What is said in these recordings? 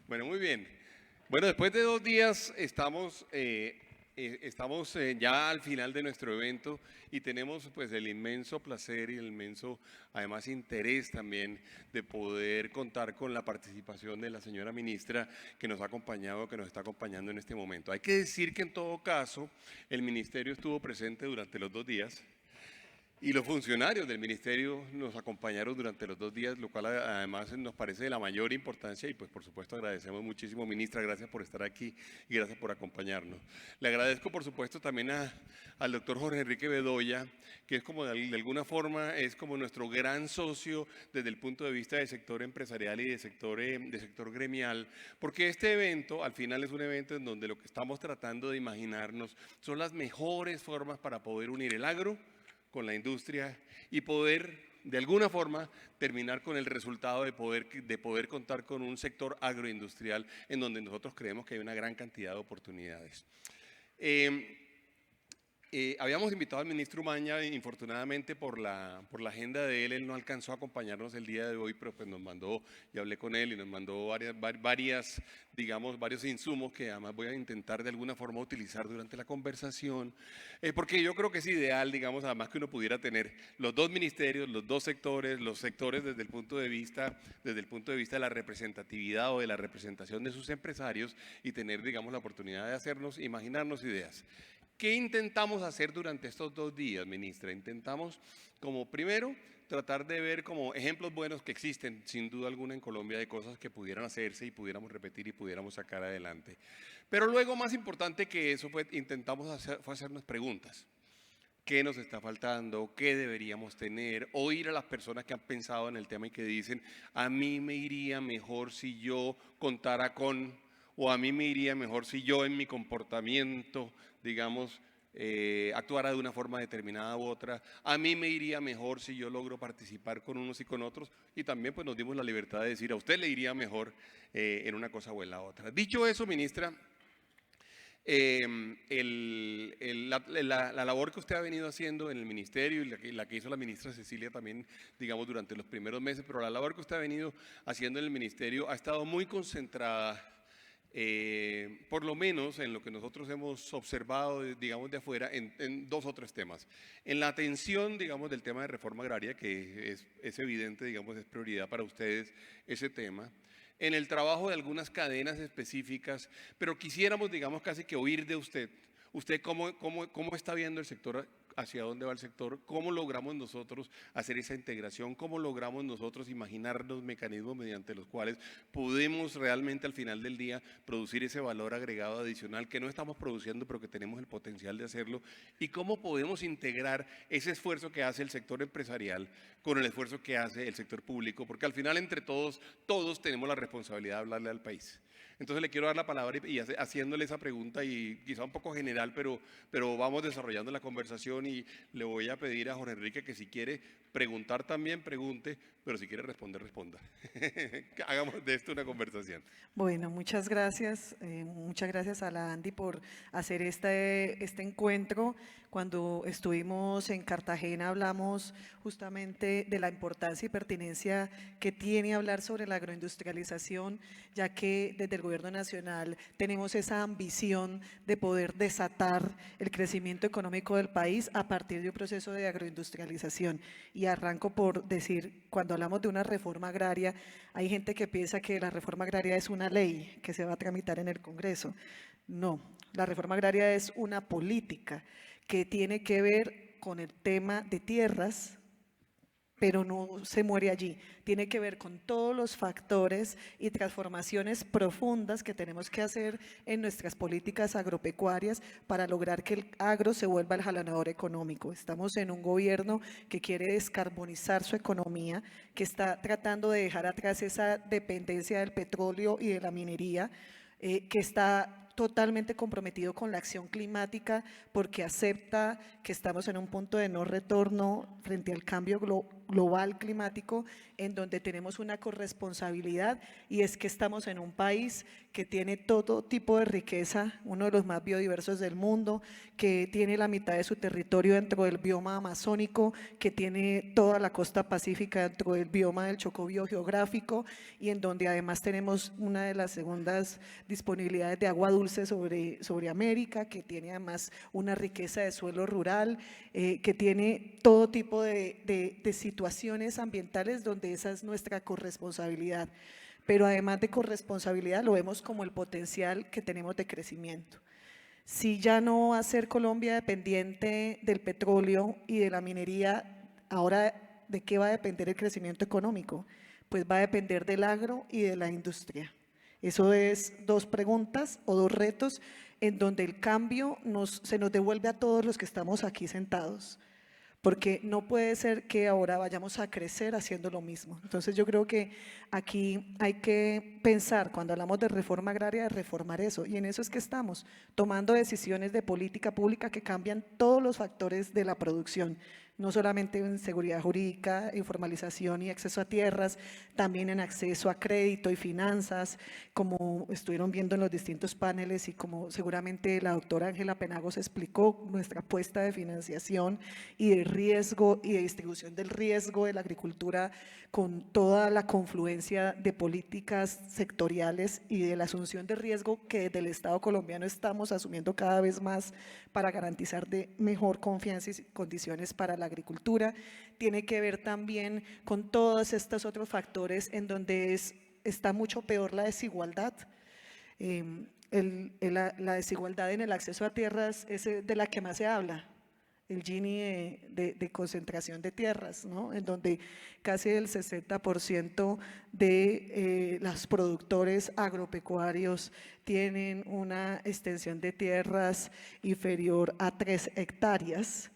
Bueno, muy bien. Bueno, después de 2 días estamos ya al final de nuestro evento y tenemos pues el inmenso placer y el inmenso, además, interés también de poder contar con la participación de la señora ministra que nos ha acompañado, que nos está acompañando en este momento. Hay que decir que en todo caso el ministerio estuvo presente durante los 2 días. Y los funcionarios del ministerio nos acompañaron durante los 2 días, lo cual además nos parece de la mayor importancia y pues por supuesto agradecemos muchísimo, ministra, gracias por estar aquí y gracias por acompañarnos. Le agradezco por supuesto también al doctor Jorge Enrique Bedoya, que es como de alguna forma es como nuestro gran socio desde el punto de vista del sector empresarial y de sector gremial, porque este evento al final es un evento en donde lo que estamos tratando de imaginarnos son las mejores formas para poder unir el agro con la industria y poder, de alguna forma, terminar con el resultado de poder contar con un sector agroindustrial en donde nosotros creemos que hay una gran cantidad de oportunidades. Habíamos invitado al ministro Umaña, infortunadamente por la agenda de él no alcanzó a acompañarnos el día de hoy, pero pues nos mandó, y hablé con él y nos mandó varios insumos que además voy a intentar de alguna forma utilizar durante la conversación, porque yo creo que es ideal, digamos, además que uno pudiera tener los dos ministerios, los sectores desde el punto de vista de la representatividad o de la representación de sus empresarios y tener, digamos, la oportunidad de imaginarnos ideas. ¿Qué intentamos hacer durante estos 2 días, ministra? Intentamos, como primero, tratar de ver como ejemplos buenos que existen, sin duda alguna, en Colombia de cosas que pudieran hacerse y pudiéramos repetir y pudiéramos sacar adelante. Pero luego, más importante que eso, fue hacernos preguntas. ¿Qué nos está faltando? ¿Qué deberíamos tener? Oír a las personas que han pensado en el tema y que dicen, a mí me iría mejor si yo contara con, o a mí me iría mejor si yo en mi comportamiento, digamos, actuara de una forma determinada u otra. A mí me iría mejor si yo logro participar con unos y con otros. Y también pues nos dimos la libertad de decir, a usted le iría mejor en una cosa o en la otra. Dicho eso, ministra, la labor que usted ha venido haciendo en el ministerio y la que hizo la ministra Cecilia también, digamos, durante los primeros meses, pero la labor que usted ha venido haciendo en el ministerio ha estado muy concentrada, por lo menos en lo que nosotros hemos observado, digamos, de afuera, en 2 o 3 temas. En la atención, digamos, del tema de reforma agraria, que es evidente, digamos, es prioridad para ustedes ese tema. En el trabajo de algunas cadenas específicas, pero quisiéramos, digamos, casi que oír de usted. ¿Usted cómo está viendo el sector? ¿Hacia dónde va el sector? ¿Cómo logramos nosotros hacer esa integración? ¿Cómo logramos nosotros imaginarnos mecanismos mediante los cuales podemos realmente al final del día producir ese valor agregado adicional que no estamos produciendo, pero que tenemos el potencial de hacerlo? ¿Y cómo podemos integrar ese esfuerzo que hace el sector empresarial con el esfuerzo que hace el sector público? Porque al final entre todos tenemos la responsabilidad de hablarle al país. Entonces le quiero dar la palabra y haciéndole esa pregunta y quizá un poco general, pero vamos desarrollando la conversación y le voy a pedir a Jorge Enrique que si quiere preguntar también pregunte, pero si quiere responder, responda. Hagamos de esto una conversación. Bueno, muchas gracias a la Andy por hacer este encuentro. Cuando estuvimos en Cartagena hablamos justamente de la importancia y pertinencia que tiene hablar sobre la agroindustrialización, ya que desde el Gobierno Nacional tenemos esa ambición de poder desatar el crecimiento económico del país a partir de un proceso de agroindustrialización. Y arranco por decir, cuando hablamos de una reforma agraria, hay gente que piensa que la reforma agraria es una ley que se va a tramitar en el Congreso. No, la reforma agraria es una política que tiene que ver con el tema de tierras, pero no se muere allí. Tiene que ver con todos los factores y transformaciones profundas que tenemos que hacer en nuestras políticas agropecuarias para lograr que el agro se vuelva el jalador económico. Estamos en un gobierno que quiere descarbonizar su economía, que está tratando de dejar atrás esa dependencia del petróleo y de la minería, que está totalmente comprometido con la acción climática porque acepta que estamos en un punto de no retorno frente al cambio global climático, en donde tenemos una corresponsabilidad, y es que estamos en un país que tiene todo tipo de riqueza, uno de los más biodiversos del mundo, que tiene la mitad de su territorio dentro del bioma amazónico, que tiene toda la costa pacífica dentro del bioma del Chocó biogeográfico, y en donde además tenemos una de las segundas disponibilidades de agua dulce sobre América, que tiene además una riqueza de suelo rural, que tiene todo tipo de situaciones ambientales donde esa es nuestra corresponsabilidad. Pero además de corresponsabilidad lo vemos como el potencial que tenemos de crecimiento. Si ya no va a ser Colombia dependiente del petróleo y de la minería, ahora ¿de qué va a depender el crecimiento económico? Pues va a depender del agro y de la industria. Eso es dos preguntas o dos retos en donde el cambio se nos devuelve a todos los que estamos aquí sentados, porque no puede ser que ahora vayamos a crecer haciendo lo mismo. Entonces yo creo que aquí hay que pensar, cuando hablamos de reforma agraria, de reformar eso, y en eso es que estamos, tomando decisiones de política pública que cambian todos los factores de la producción, no solamente en seguridad jurídica, informalización y acceso a tierras, también en acceso a crédito y finanzas, como estuvieron viendo en los distintos paneles y como seguramente la doctora Ángela Penagos explicó, nuestra apuesta de financiación y de riesgo y de distribución del riesgo de la agricultura con toda la confluencia de políticas sectoriales y de la asunción de riesgo que desde el Estado colombiano estamos asumiendo cada vez más para garantizar de mejor confianza y condiciones para la agricultura. Tiene que ver también con todos estos otros factores en donde está mucho peor la desigualdad. La desigualdad en el acceso a tierras es de la que más se habla, el Gini de concentración de tierras, ¿no? En donde casi el 60% de los productores agropecuarios tienen una extensión de tierras inferior a 3 hectáreas,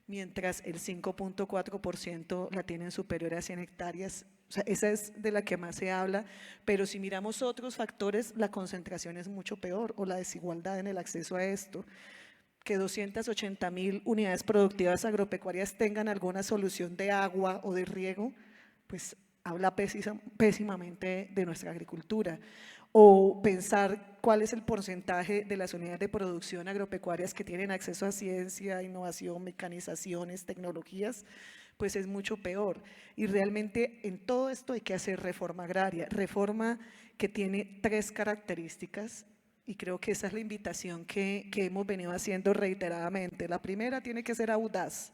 mientras el 5.4% la tienen superior a 100 hectáreas. O sea, esa es de la que más se habla, pero si miramos otros factores, la concentración es mucho peor, o la desigualdad en el acceso a esto. Que 280.000 unidades productivas agropecuarias tengan alguna solución de agua o de riego, pues habla pésimamente de nuestra agricultura. O pensar cuál es el porcentaje de las unidades de producción agropecuarias que tienen acceso a ciencia, innovación, mecanizaciones, tecnologías, pues es mucho peor. Y realmente en todo esto hay que hacer reforma agraria, reforma que tiene 3 características. Y creo que esa es la invitación que hemos venido haciendo reiteradamente. La primera tiene que ser audaz,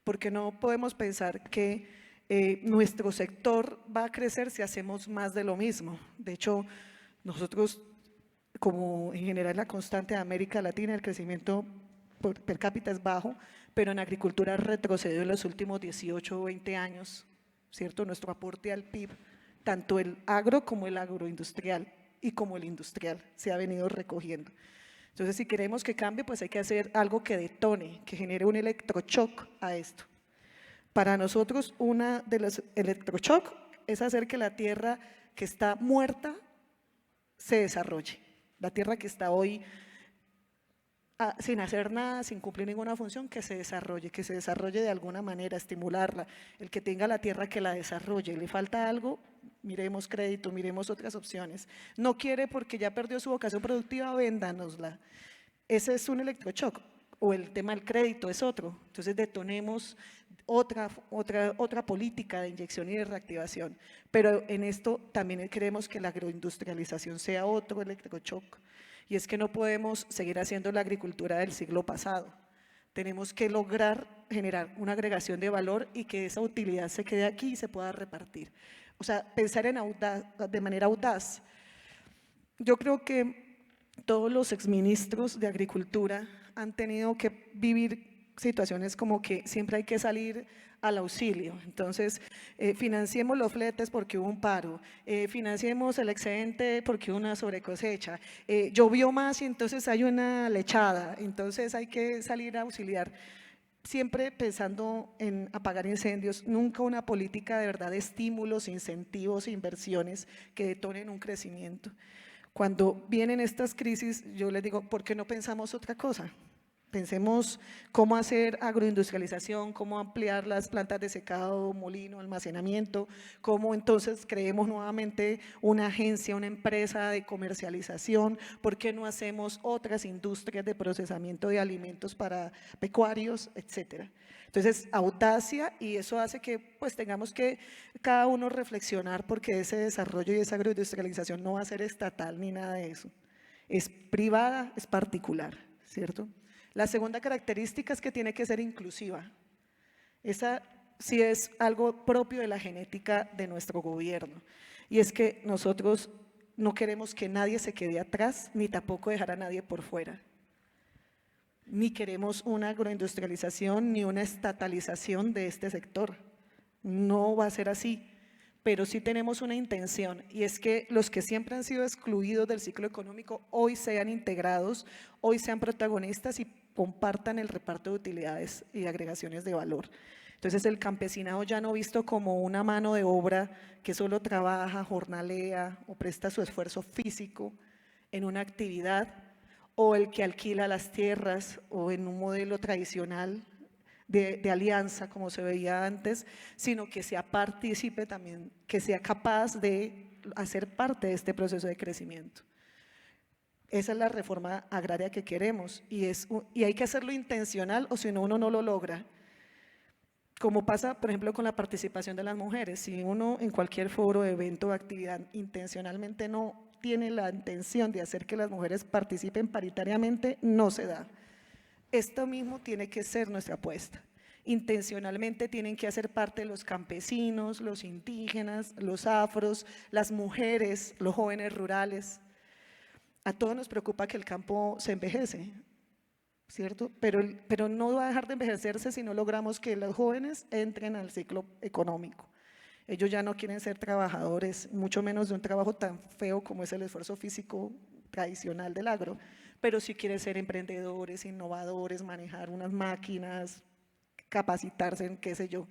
porque no podemos pensar que nuestro sector va a crecer si hacemos más de lo mismo. De hecho, nosotros, como en general la constante de América Latina, el crecimiento per cápita es bajo, pero en agricultura ha retrocedido en los últimos 18 o 20 años, ¿cierto? Nuestro aporte al PIB, tanto el agro como el agroindustrial, y como el industrial se ha venido recogiendo. Entonces, si queremos que cambie, pues hay que hacer algo que detone, que genere un electroshock a esto. Para nosotros, una de los electroshock es hacer que la tierra que está muerta se desarrolle. La tierra que está hoy sin hacer nada, sin cumplir ninguna función, que se desarrolle de alguna manera, estimularla. El que tenga la tierra, que la desarrolle. Le falta algo, miremos crédito, miremos otras opciones. No quiere porque ya perdió su vocación productiva, véndanosla. Ese es un electroshock. O el tema del crédito es otro. Entonces detonemos otra política de inyección y de reactivación. Pero en esto también queremos que la agroindustrialización sea otro electroshock. Y es que no podemos seguir haciendo la agricultura del siglo pasado. Tenemos que lograr generar una agregación de valor y que esa utilidad se quede aquí y se pueda repartir. O sea, pensar de manera audaz. Yo creo que todos los exministros de Agricultura han tenido que vivir situaciones como que siempre hay que salir al auxilio. Entonces, financiemos los fletes porque hubo un paro, financiemos el excedente porque hubo una sobrecosecha, llovió más y entonces hay una lechada, entonces hay que salir a auxiliar. Siempre pensando en apagar incendios, nunca una política de verdad de estímulos, incentivos, inversiones que detonen un crecimiento. Cuando vienen estas crisis, yo les digo, ¿por qué no pensamos otra cosa? Pensemos cómo hacer agroindustrialización, cómo ampliar las plantas de secado, molino, almacenamiento, cómo entonces creemos nuevamente una agencia, una empresa de comercialización, por qué no hacemos otras industrias de procesamiento de alimentos para pecuarios, etcétera. Entonces, audacia, y eso hace que pues tengamos que cada uno reflexionar, porque ese desarrollo y esa agroindustrialización no va a ser estatal ni nada de eso. Es privada, es particular, ¿cierto? La segunda característica es que tiene que ser inclusiva. Esa sí es algo propio de la genética de nuestro gobierno. Y es que nosotros no queremos que nadie se quede atrás, ni tampoco dejar a nadie por fuera. Ni queremos una agroindustrialización, ni una estatalización de este sector. No va a ser así. Pero sí tenemos una intención, y es que los que siempre han sido excluidos del ciclo económico hoy sean integrados, hoy sean protagonistas y compartan el reparto de utilidades y agregaciones de valor. Entonces el campesinado ya no visto como una mano de obra que solo trabaja, jornalea o presta su esfuerzo físico en una actividad, o el que alquila las tierras, o en un modelo tradicional de alianza, como se veía antes, sino que sea partícipe también, que sea capaz de hacer parte de este proceso de crecimiento. Esa es la reforma agraria que queremos, y hay que hacerlo intencional, o si no, uno no lo logra. Como pasa, por ejemplo, con la participación de las mujeres. Si uno en cualquier foro, evento o actividad intencionalmente no tiene la intención de hacer que las mujeres participen paritariamente, no se da. Esto mismo tiene que ser nuestra apuesta. Intencionalmente tienen que hacer parte los campesinos, los indígenas, los afros, las mujeres, los jóvenes rurales. A todos nos preocupa que el campo se envejece, ¿cierto? Pero no va a dejar de envejecerse si no logramos que los jóvenes entren al ciclo económico. Ellos ya no quieren ser trabajadores, mucho menos de un trabajo tan feo como es el esfuerzo físico tradicional del agro, pero sí quieren ser emprendedores, innovadores, manejar unas máquinas, capacitarse en qué sé yo.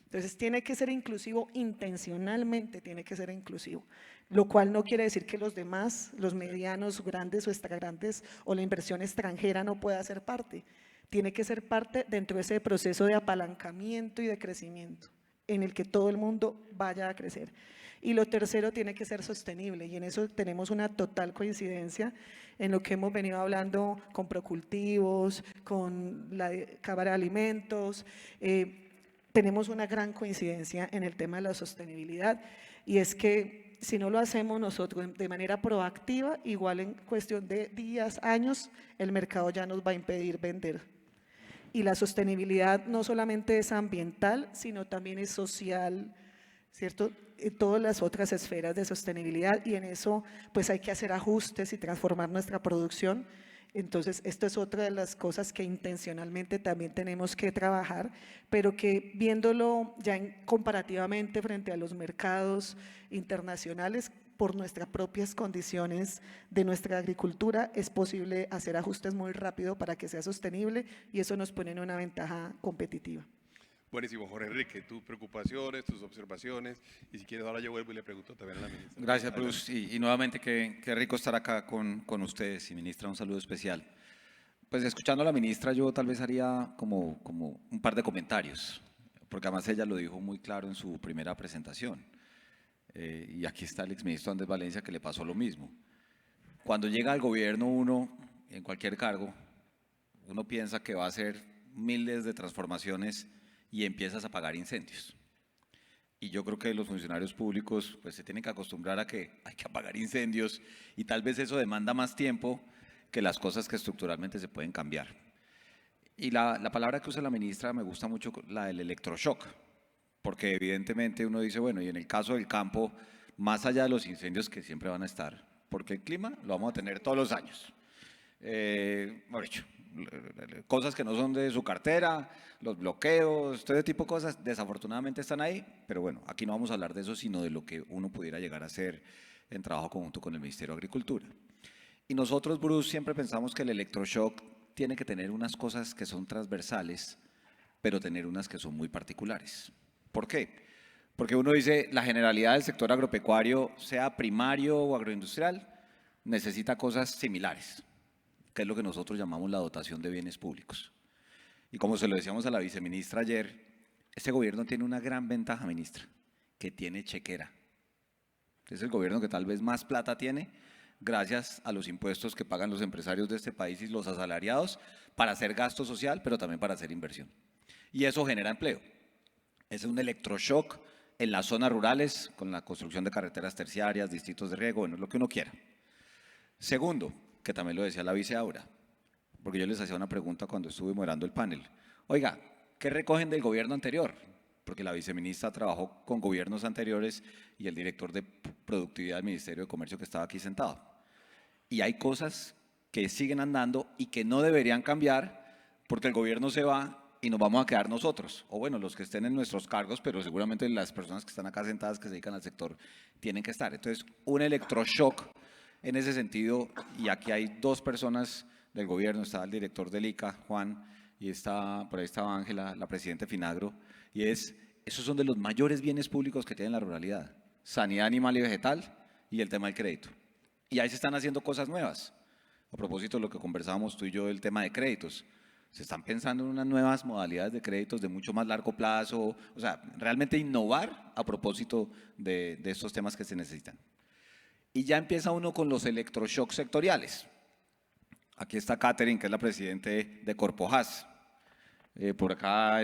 Entonces tiene que ser inclusivo, intencionalmente tiene que ser inclusivo, lo cual no quiere decir que los demás, los medianos, grandes o extra grandes, o la inversión extranjera no pueda ser parte. Tiene que ser parte dentro de ese proceso de apalancamiento y de crecimiento, en el que todo el mundo vaya a crecer. Y lo tercero, tiene que ser sostenible, y en eso tenemos una total coincidencia en lo que hemos venido hablando con Procultivos, con la Cámara de Alimentos. Tenemos una gran coincidencia en el tema de la sostenibilidad, y es que si no lo hacemos nosotros de manera proactiva, igual en cuestión de días, años, el mercado ya nos va a impedir vender. Y la sostenibilidad no solamente es ambiental, sino también es social, ¿cierto? Todas las otras esferas de sostenibilidad, y en eso pues hay que hacer ajustes y transformar nuestra producción. Entonces, esto es otra de las cosas que intencionalmente también tenemos que trabajar, pero que viéndolo ya comparativamente frente a los mercados internacionales, por nuestras propias condiciones de nuestra agricultura, es posible hacer ajustes muy rápido para que sea sostenible, y eso nos pone en una ventaja competitiva. Buenísimo, Jorge Enrique, tus preocupaciones, tus observaciones, y si quieres ahora yo vuelvo y le pregunto también a la ministra. Gracias, Bruce, y nuevamente qué rico estar acá con ustedes, y ministra, un saludo especial. Pues escuchando a la ministra, yo tal vez haría como un par de comentarios, porque además ella lo dijo muy claro en su primera presentación, y aquí está el exministro Andrés Valencia, que le pasó lo mismo. Cuando llega al gobierno uno, en cualquier cargo, uno piensa que va a hacer miles de transformaciones y empiezas a apagar incendios. Y yo creo que los funcionarios públicos pues se tienen que acostumbrar a que hay que apagar incendios, y tal vez eso demanda más tiempo que las cosas que estructuralmente se pueden cambiar. Y la palabra que usa la ministra me gusta mucho, la del electroshock, porque evidentemente uno dice, bueno, y en el caso del campo, más allá de los incendios que siempre van a estar, porque el clima lo vamos a tener todos los años. Mejor dicho, cosas que no son de su cartera, los bloqueos, todo ese tipo de cosas, desafortunadamente están ahí, pero bueno, aquí no vamos a hablar de eso, sino de lo que uno pudiera llegar a hacer en trabajo conjunto con el Ministerio de Agricultura. Y nosotros, Bruce, siempre pensamos que el electroshock tiene que tener unas cosas que son transversales, pero tener unas que son muy particulares. ¿Por qué? Porque uno dice, la generalidad del sector agropecuario, sea primario o agroindustrial, necesita cosas similares. que es lo que nosotros llamamos la dotación de bienes públicos. Y como se lo decíamos a la viceministra ayer, este gobierno tiene una gran ventaja, ministra, que tiene chequera. Es el gobierno que tal vez más plata tiene gracias a los impuestos que pagan los empresarios de este país y los asalariados para hacer gasto social, pero también para hacer inversión. Y eso genera empleo. Es un electroshock en las zonas rurales con la construcción de carreteras terciarias, distritos de riego, bueno, lo que uno quiera. Segundo, que también lo decía la viceaura, porque yo les hacía una pregunta cuando estuve moderando el panel. Oiga, ¿qué recogen del gobierno anterior? Porque la viceministra trabajó con gobiernos anteriores y el director de productividad del Ministerio de Comercio que estaba aquí sentado. Y hay cosas que siguen andando y que no deberían cambiar porque el gobierno se va y nos vamos a quedar nosotros, o bueno, los que estén en nuestros cargos, pero seguramente las personas que están acá sentadas que se dedican al sector tienen que estar. Entonces, un electroshock en ese sentido, y aquí hay dos personas del gobierno, está el director del ICA, Juan, y por ahí estaba Ángela, la presidenta de Finagro, y esos son de los mayores bienes públicos que tiene la ruralidad, sanidad animal y vegetal y el tema del crédito. Y ahí se están haciendo cosas nuevas. A propósito de lo que conversábamos tú y yo del tema de créditos, se están pensando en unas nuevas modalidades de créditos de mucho más largo plazo, o sea, realmente innovar a propósito de estos temas que se necesitan. Y ya empieza uno con los electroshocks sectoriales. Aquí está Catherine, que es la presidenta de Corpojas. Por acá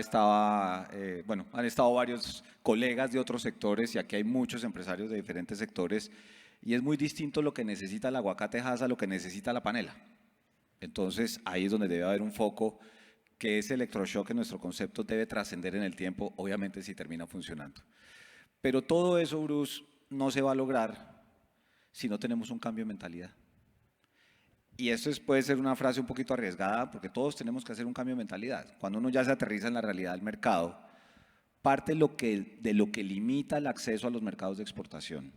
bueno, han estado varios colegas de otros sectores y aquí hay muchos empresarios de diferentes sectores y es muy distinto lo que necesita el aguacatejas a lo que necesita la panela. Entonces ahí es donde debe haber un foco que ese electroshock en nuestro concepto debe trascender en el tiempo, obviamente si termina funcionando. Pero todo eso, Bruce, no se va a lograr si no tenemos un cambio de mentalidad. Y esto puede ser una frase un poquito arriesgada porque todos tenemos que hacer un cambio de mentalidad. Cuando uno ya se aterriza en la realidad del mercado, parte de lo que limita el acceso a los mercados de exportación,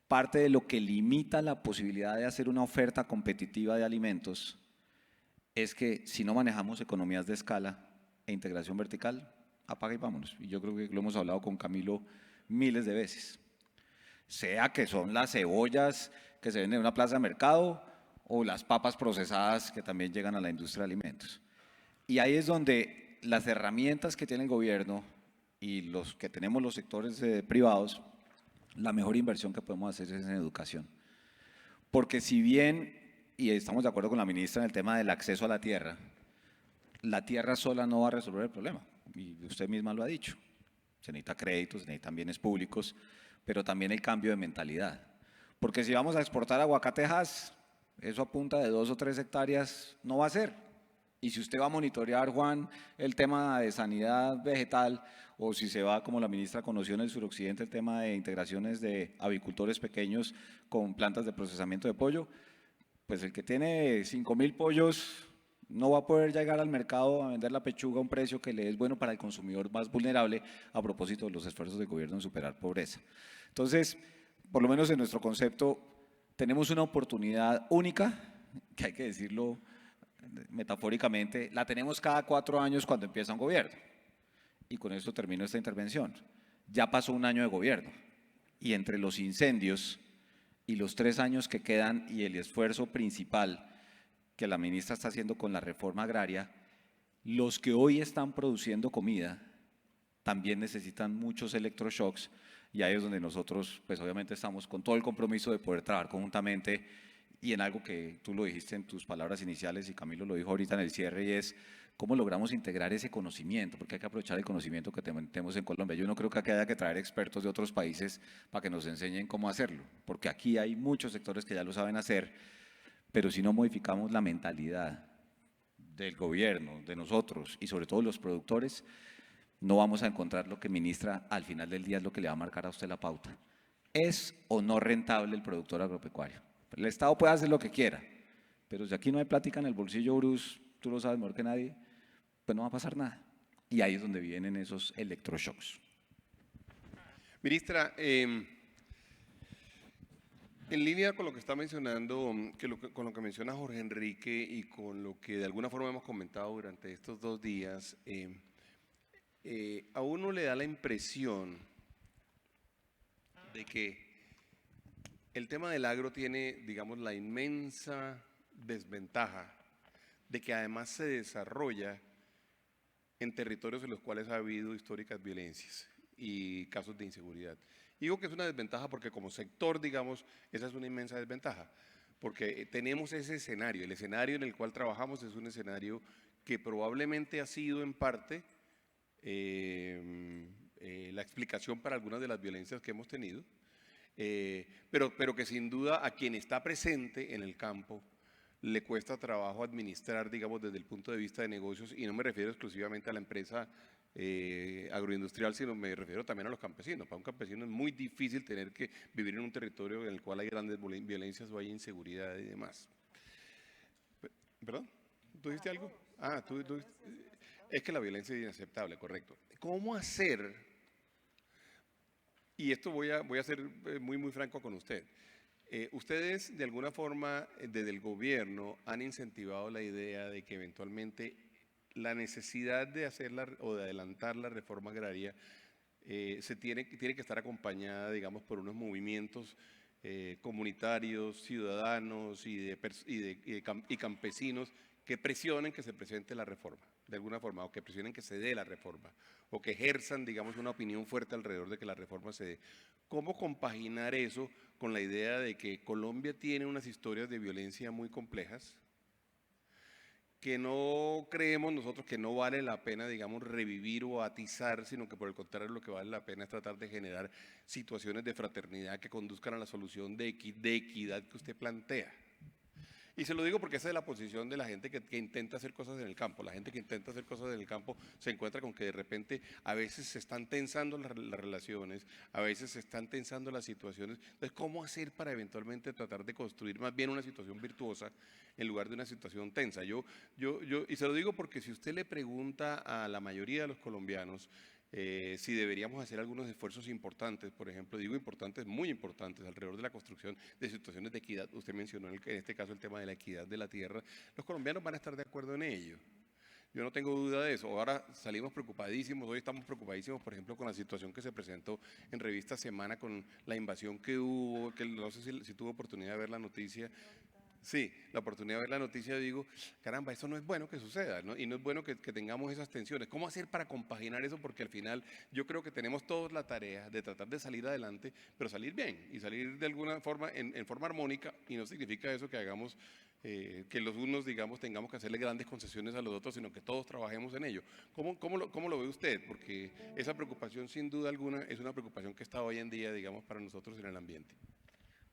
parte de lo que limita la posibilidad de hacer una oferta competitiva de alimentos, es que si no manejamos economías de escala e integración vertical, apaga y vámonos. Y yo creo que lo hemos hablado con Camilo miles de veces. Sea que son las cebollas que se venden en una plaza de mercado o las papas procesadas que también llegan a la industria de alimentos. Y ahí es donde las herramientas que tiene el gobierno y los que tenemos los sectores privados, la mejor inversión que podemos hacer es en educación. Porque si bien, y estamos de acuerdo con la ministra en el tema del acceso a la tierra sola no va a resolver el problema, y usted misma lo ha dicho. Se necesita créditos, se necesitan bienes públicos, pero también el cambio de mentalidad. Porque si vamos a exportar aguacatejas, eso a punta de 2 o 3 hectáreas no va a ser. Y si usted va a monitorear, Juan, el tema de sanidad vegetal, o si se va, como la ministra conoció en el suroccidente, el tema de integraciones de avicultores pequeños con plantas de procesamiento de pollo, pues el que tiene 5.000 pollos no va a poder llegar al mercado a vender la pechuga a un precio que le es bueno para el consumidor más vulnerable a propósito de los esfuerzos del gobierno en superar pobreza. Entonces, por lo menos en nuestro concepto, tenemos una oportunidad única, que hay que decirlo metafóricamente, la tenemos cada 4 años cuando empieza un gobierno. Y con esto termino esta intervención. Ya pasó un año de gobierno y entre los incendios y los 3 años que quedan y el esfuerzo principal que la ministra está haciendo con la reforma agraria, los que hoy están produciendo comida también necesitan muchos electroshocks y ahí es donde nosotros pues obviamente estamos con todo el compromiso de poder trabajar conjuntamente y en algo que tú lo dijiste en tus palabras iniciales y Camilo lo dijo ahorita en el cierre y es cómo logramos integrar ese conocimiento, porque hay que aprovechar el conocimiento que tenemos en Colombia. Yo no creo que aquí haya que traer expertos de otros países para que nos enseñen cómo hacerlo, porque aquí hay muchos sectores que ya lo saben hacer, pero si no modificamos la mentalidad del gobierno, de nosotros y sobre todo los productores, no vamos a encontrar lo que ministra al final del día es lo que le va a marcar a usted la pauta. ¿Es o no rentable el productor agropecuario? El Estado puede hacer lo que quiera, pero si aquí no hay plática en el bolsillo, Bruce, tú lo sabes mejor que nadie, pues no va a pasar nada. Y ahí es donde vienen esos electroshocks. Ministra, en línea con lo que está mencionando, con lo que menciona Jorge Enrique y con lo que de alguna forma hemos comentado durante estos 2 días, a uno le da la impresión de que el tema del agro tiene, digamos, la inmensa desventaja de que además se desarrolla en territorios en los cuales ha habido históricas violencias y casos de inseguridad. Y digo que es una desventaja porque como sector, digamos, esa es una inmensa desventaja, porque tenemos ese escenario, el escenario en el cual trabajamos es un escenario que probablemente ha sido en parte la explicación para algunas de las violencias que hemos tenido, pero que sin duda a quien está presente en el campo le cuesta trabajo administrar, digamos, desde el punto de vista de negocios, y no me refiero exclusivamente a la empresa agroindustrial, sino me refiero también a los campesinos. Para un campesino es muy difícil tener que vivir en un territorio en el cual hay grandes violencias o hay inseguridad y demás. ¿Perdón? ¿Tú dijiste algo? Ah, es que la violencia es inaceptable, correcto. ¿Cómo hacer? Y esto voy a ser muy franco con usted. Ustedes, de alguna forma, desde el gobierno, han incentivado la idea de que eventualmente la necesidad de hacerla o de adelantar la reforma agraria tiene que estar acompañada, digamos, por unos movimientos comunitarios, ciudadanos y campesinos que presionen que se presente la reforma, de alguna forma, o que presionen que se dé la reforma, o que ejerzan, digamos, una opinión fuerte alrededor de que la reforma se dé. ¿Cómo compaginar eso con la idea de que Colombia tiene unas historias de violencia muy complejas, que no creemos nosotros que no vale la pena, digamos, revivir o atizar, sino que por el contrario lo que vale la pena es tratar de generar situaciones de fraternidad que conduzcan a la solución de equidad que usted plantea? Y se lo digo porque esa es la posición de la gente que intenta hacer cosas en el campo. La gente que intenta hacer cosas en el campo se encuentra con que de repente a veces se están tensando las relaciones, a veces se están tensando las situaciones. Entonces, ¿cómo hacer para eventualmente tratar de construir más bien una situación virtuosa en lugar de una situación tensa? Y se lo digo porque si usted le pregunta a la mayoría de los colombianos si deberíamos hacer algunos esfuerzos importantes, por ejemplo, digo importantes, muy importantes, alrededor de la construcción de situaciones de equidad. Usted mencionó en este caso el tema de la equidad de la tierra. Los colombianos van a estar de acuerdo en ello. Yo no tengo duda de eso. Ahora salimos preocupadísimos, hoy estamos preocupadísimos, por ejemplo, con la situación que se presentó en Revista Semana con la invasión que hubo, que no sé si tuvo oportunidad de ver la noticia. Sí, la oportunidad de ver la noticia, digo, caramba, eso no es bueno que suceda, ¿no? Y no es bueno que tengamos esas tensiones. ¿Cómo hacer para compaginar eso? Porque al final yo creo que tenemos todos la tarea de tratar de salir adelante, pero salir bien y salir de alguna forma, en forma armónica, y no significa eso que hagamos, que los unos, digamos, tengamos que hacerle grandes concesiones a los otros, sino que todos trabajemos en ello. ¿Cómo lo ve usted? Porque esa preocupación, sin duda alguna, es una preocupación que está hoy en día, digamos, para nosotros en el ambiente.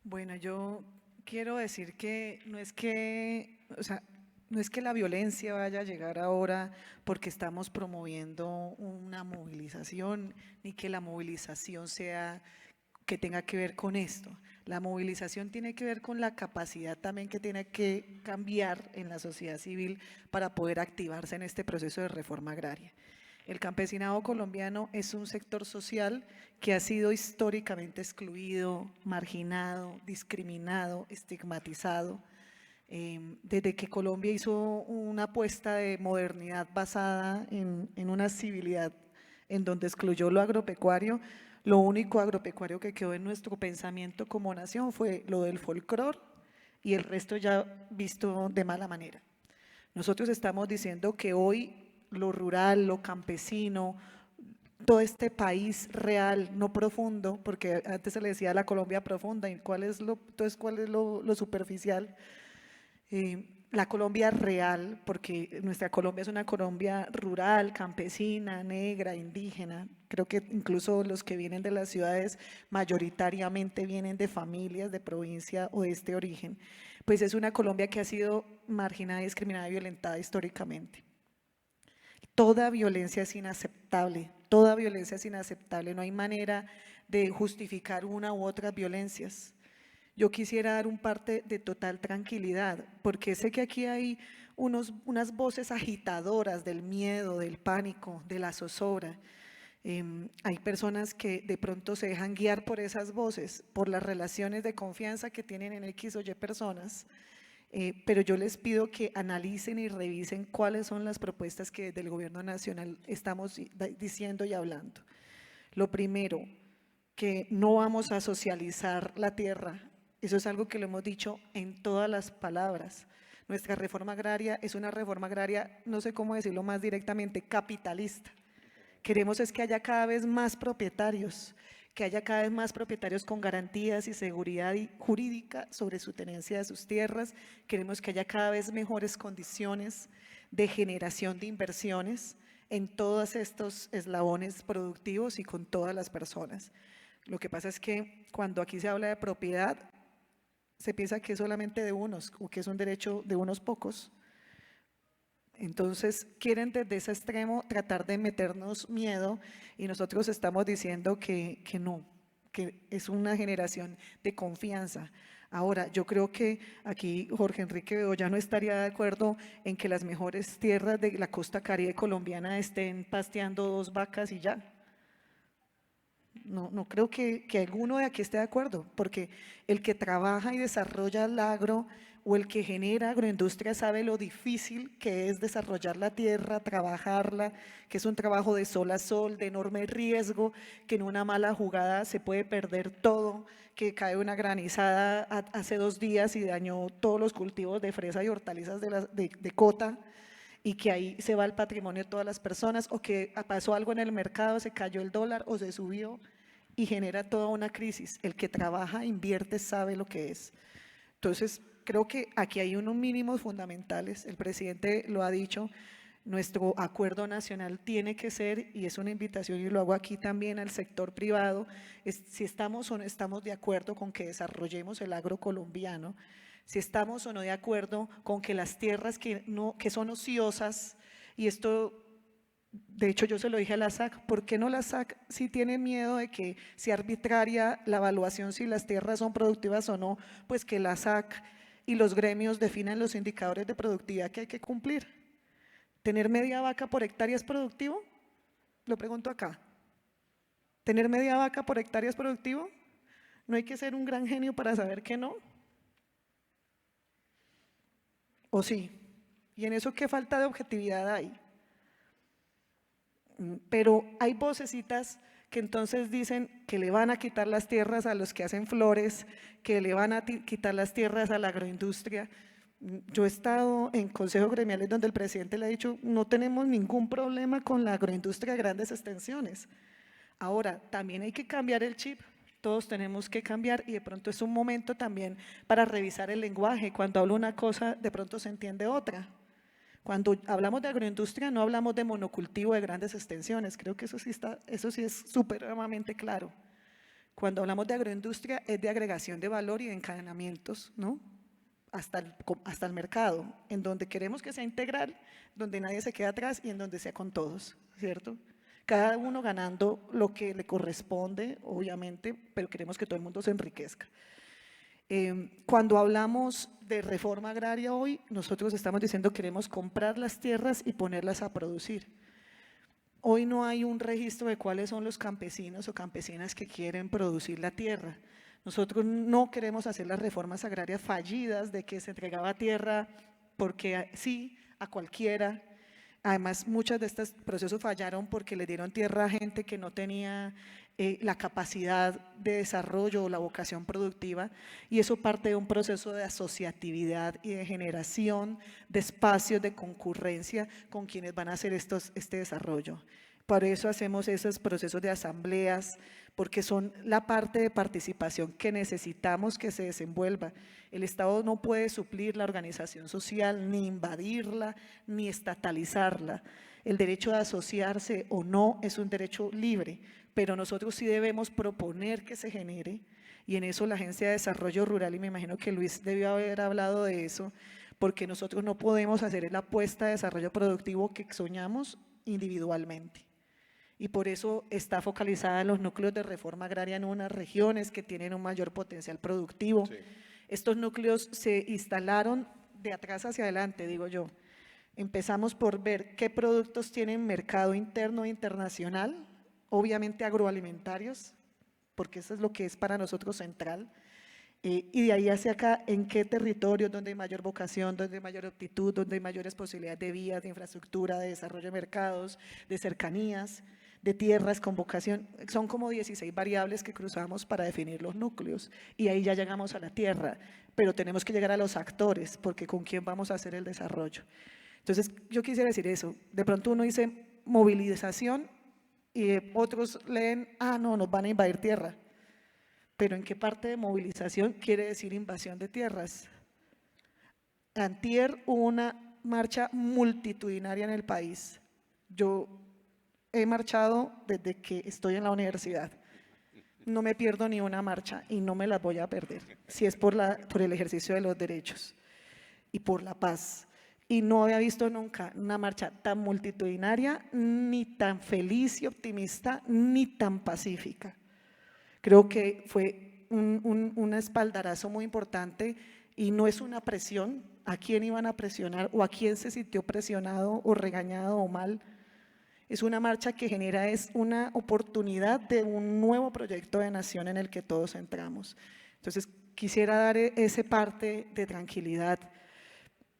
Bueno, yo quiero decir que no es que, o sea, no es que la violencia vaya a llegar ahora porque estamos promoviendo una movilización, ni que la movilización sea que tenga que ver con esto. La movilización tiene que ver con la capacidad también que tiene que cambiar en la sociedad civil para poder activarse en este proceso de reforma agraria. El campesinado colombiano es un sector social que ha sido históricamente excluido, marginado, discriminado, estigmatizado. Desde que Colombia hizo una apuesta de modernidad basada en una civilidad en donde excluyó lo agropecuario, lo único agropecuario que quedó en nuestro pensamiento como nación fue lo del folclore y el resto ya visto de mala manera. Nosotros estamos diciendo que hoy lo rural, lo campesino, todo este país real, no profundo, porque antes se le decía la Colombia profunda, ¿y cuál es lo superficial? La Colombia real, porque nuestra Colombia es una Colombia rural, campesina, negra, indígena. Creo que incluso los que vienen de las ciudades mayoritariamente vienen de familias de provincia o de este origen. Pues es una Colombia que ha sido marginada, discriminada y violentada históricamente. Toda violencia es inaceptable, toda violencia es inaceptable. No hay manera de justificar una u otras violencias. Yo quisiera dar un parte de total tranquilidad, porque sé que aquí hay unas voces agitadoras del miedo, del pánico, de la zozobra. Hay personas que de pronto se dejan guiar por esas voces, por las relaciones de confianza que tienen en X o Y personas, pero yo les pido que analicen y revisen cuáles son las propuestas que desde el Gobierno Nacional estamos diciendo y hablando. Lo primero, que no vamos a socializar la tierra. Eso es algo que lo hemos dicho en todas las palabras. Nuestra reforma agraria es una reforma agraria, no sé cómo decirlo más directamente, capitalista. Queremos es que haya cada vez más propietarios, que haya cada vez más propietarios con garantías y seguridad jurídica sobre su tenencia de sus tierras. Queremos que haya cada vez mejores condiciones de generación de inversiones en todos estos eslabones productivos y con todas las personas. Lo que pasa es que cuando aquí se habla de propiedad, se piensa que es solamente de unos o que es un derecho de unos pocos. Entonces quieren desde ese extremo tratar de meternos miedo y nosotros estamos diciendo que no, que es una generación de confianza. Ahora, yo creo que aquí Jorge Enrique Bedoya no estaría de acuerdo en que las mejores tierras de la costa caribe colombiana estén pasteando 2 vacas y ya. No creo que alguno de aquí esté de acuerdo, porque el que trabaja y desarrolla el agro o el que genera agroindustria sabe lo difícil que es desarrollar la tierra, trabajarla, que es un trabajo de sol a sol, de enorme riesgo, que en una mala jugada se puede perder todo, que cae una granizada hace 2 días y dañó todos los cultivos de fresa y hortalizas de cota, y que ahí se va el patrimonio de todas las personas, o que pasó algo en el mercado, se cayó el dólar o se subió y genera toda una crisis. El que trabaja, invierte, sabe lo que es. Entonces, creo que aquí hay unos mínimos fundamentales, el presidente lo ha dicho, nuestro acuerdo nacional tiene que ser, y es una invitación y lo hago aquí también al sector privado, si estamos o no estamos de acuerdo con que desarrollemos el agro colombiano, si estamos o no de acuerdo con que las tierras que son ociosas, y esto, de hecho yo se lo dije a la SAC, ¿por qué no la SAC si tiene miedo de que sea arbitraria la evaluación si las tierras son productivas o no? Pues que la SAC y los gremios definan los indicadores de productividad que hay que cumplir. ¿Tener media vaca por hectárea es productivo? Lo pregunto acá. ¿Tener media vaca por hectárea es productivo? ¿No hay que ser un gran genio para saber que no? ¿O sí? ¿Y en eso qué falta de objetividad hay? Pero hay vocecitas que entonces dicen que le van a quitar las tierras a los que hacen flores, que le van a quitar las tierras a la agroindustria. Yo he estado en consejos gremiales donde el presidente le ha dicho, no tenemos ningún problema con la agroindustria de grandes extensiones. Ahora, también hay que cambiar el chip. Todos tenemos que cambiar y de pronto es un momento también para revisar el lenguaje. Cuando hablo una cosa, de pronto se entiende otra. Cuando hablamos de agroindustria no hablamos de monocultivo de grandes extensiones, creo que eso sí es supremamente claro. Cuando hablamos de agroindustria es de agregación de valor y de encadenamientos, ¿no? Hasta el mercado, en donde queremos que sea integral, donde nadie se quede atrás y en donde sea con todos, ¿cierto? Cada uno ganando lo que le corresponde, obviamente, pero queremos que todo el mundo se enriquezca. Cuando hablamos de reforma agraria hoy, nosotros estamos diciendo que queremos comprar las tierras y ponerlas a producir. Hoy no hay un registro de cuáles son los campesinos o campesinas que quieren producir la tierra. Nosotros no queremos hacer las reformas agrarias fallidas de que se entregaba tierra porque sí a cualquiera. Además, muchos de estos procesos fallaron porque le dieron tierra a gente que no tenía la capacidad de desarrollo o la vocación productiva, y eso parte de un proceso de asociatividad y de generación de espacios de concurrencia con quienes van a hacer este desarrollo. Por eso hacemos esos procesos de asambleas, porque son la parte de participación que necesitamos que se desenvuelva. El Estado no puede suplir la organización social, ni invadirla, ni estatalizarla. El derecho de asociarse o no es un derecho libre, pero nosotros sí debemos proponer que se genere, y en eso la Agencia de Desarrollo Rural, y me imagino que Luis debió haber hablado de eso, porque nosotros no podemos hacer la apuesta de desarrollo productivo que soñamos individualmente. Y por eso está focalizada en los núcleos de reforma agraria en unas regiones que tienen un mayor potencial productivo. Sí. Estos núcleos se instalaron de atrás hacia adelante, digo yo. Empezamos por ver qué productos tienen mercado interno e internacional, obviamente agroalimentarios, porque eso es lo que es para nosotros central. Y de ahí hacia acá, en qué territorios, donde hay mayor vocación, donde hay mayor aptitud, donde hay mayores posibilidades de vías, de infraestructura, de desarrollo de mercados, de cercanías. de tierras con vocación, son como 16 variables que cruzamos para definir los núcleos y ahí ya llegamos a la tierra, pero tenemos que llegar a los actores porque con quién vamos a hacer el desarrollo. Entonces yo quisiera decir eso, de pronto uno dice movilización y otros leen, no, nos van a invadir tierra, pero ¿en qué parte de movilización quiere decir invasión de tierras? Antier hubo una marcha multitudinaria en el país. Yo he marchado desde que estoy en la universidad. No me pierdo ni una marcha y no me las voy a perder, si es por el ejercicio de los derechos y por la paz. Y no había visto nunca una marcha tan multitudinaria, ni tan feliz y optimista, ni tan pacífica. Creo que fue un espaldarazo muy importante y no es una presión a quién iban a presionar o a quién se sintió presionado o regañado o mal. Es una marcha que genera una oportunidad de un nuevo proyecto de nación en el que todos entramos. Entonces, quisiera dar ese parte de tranquilidad.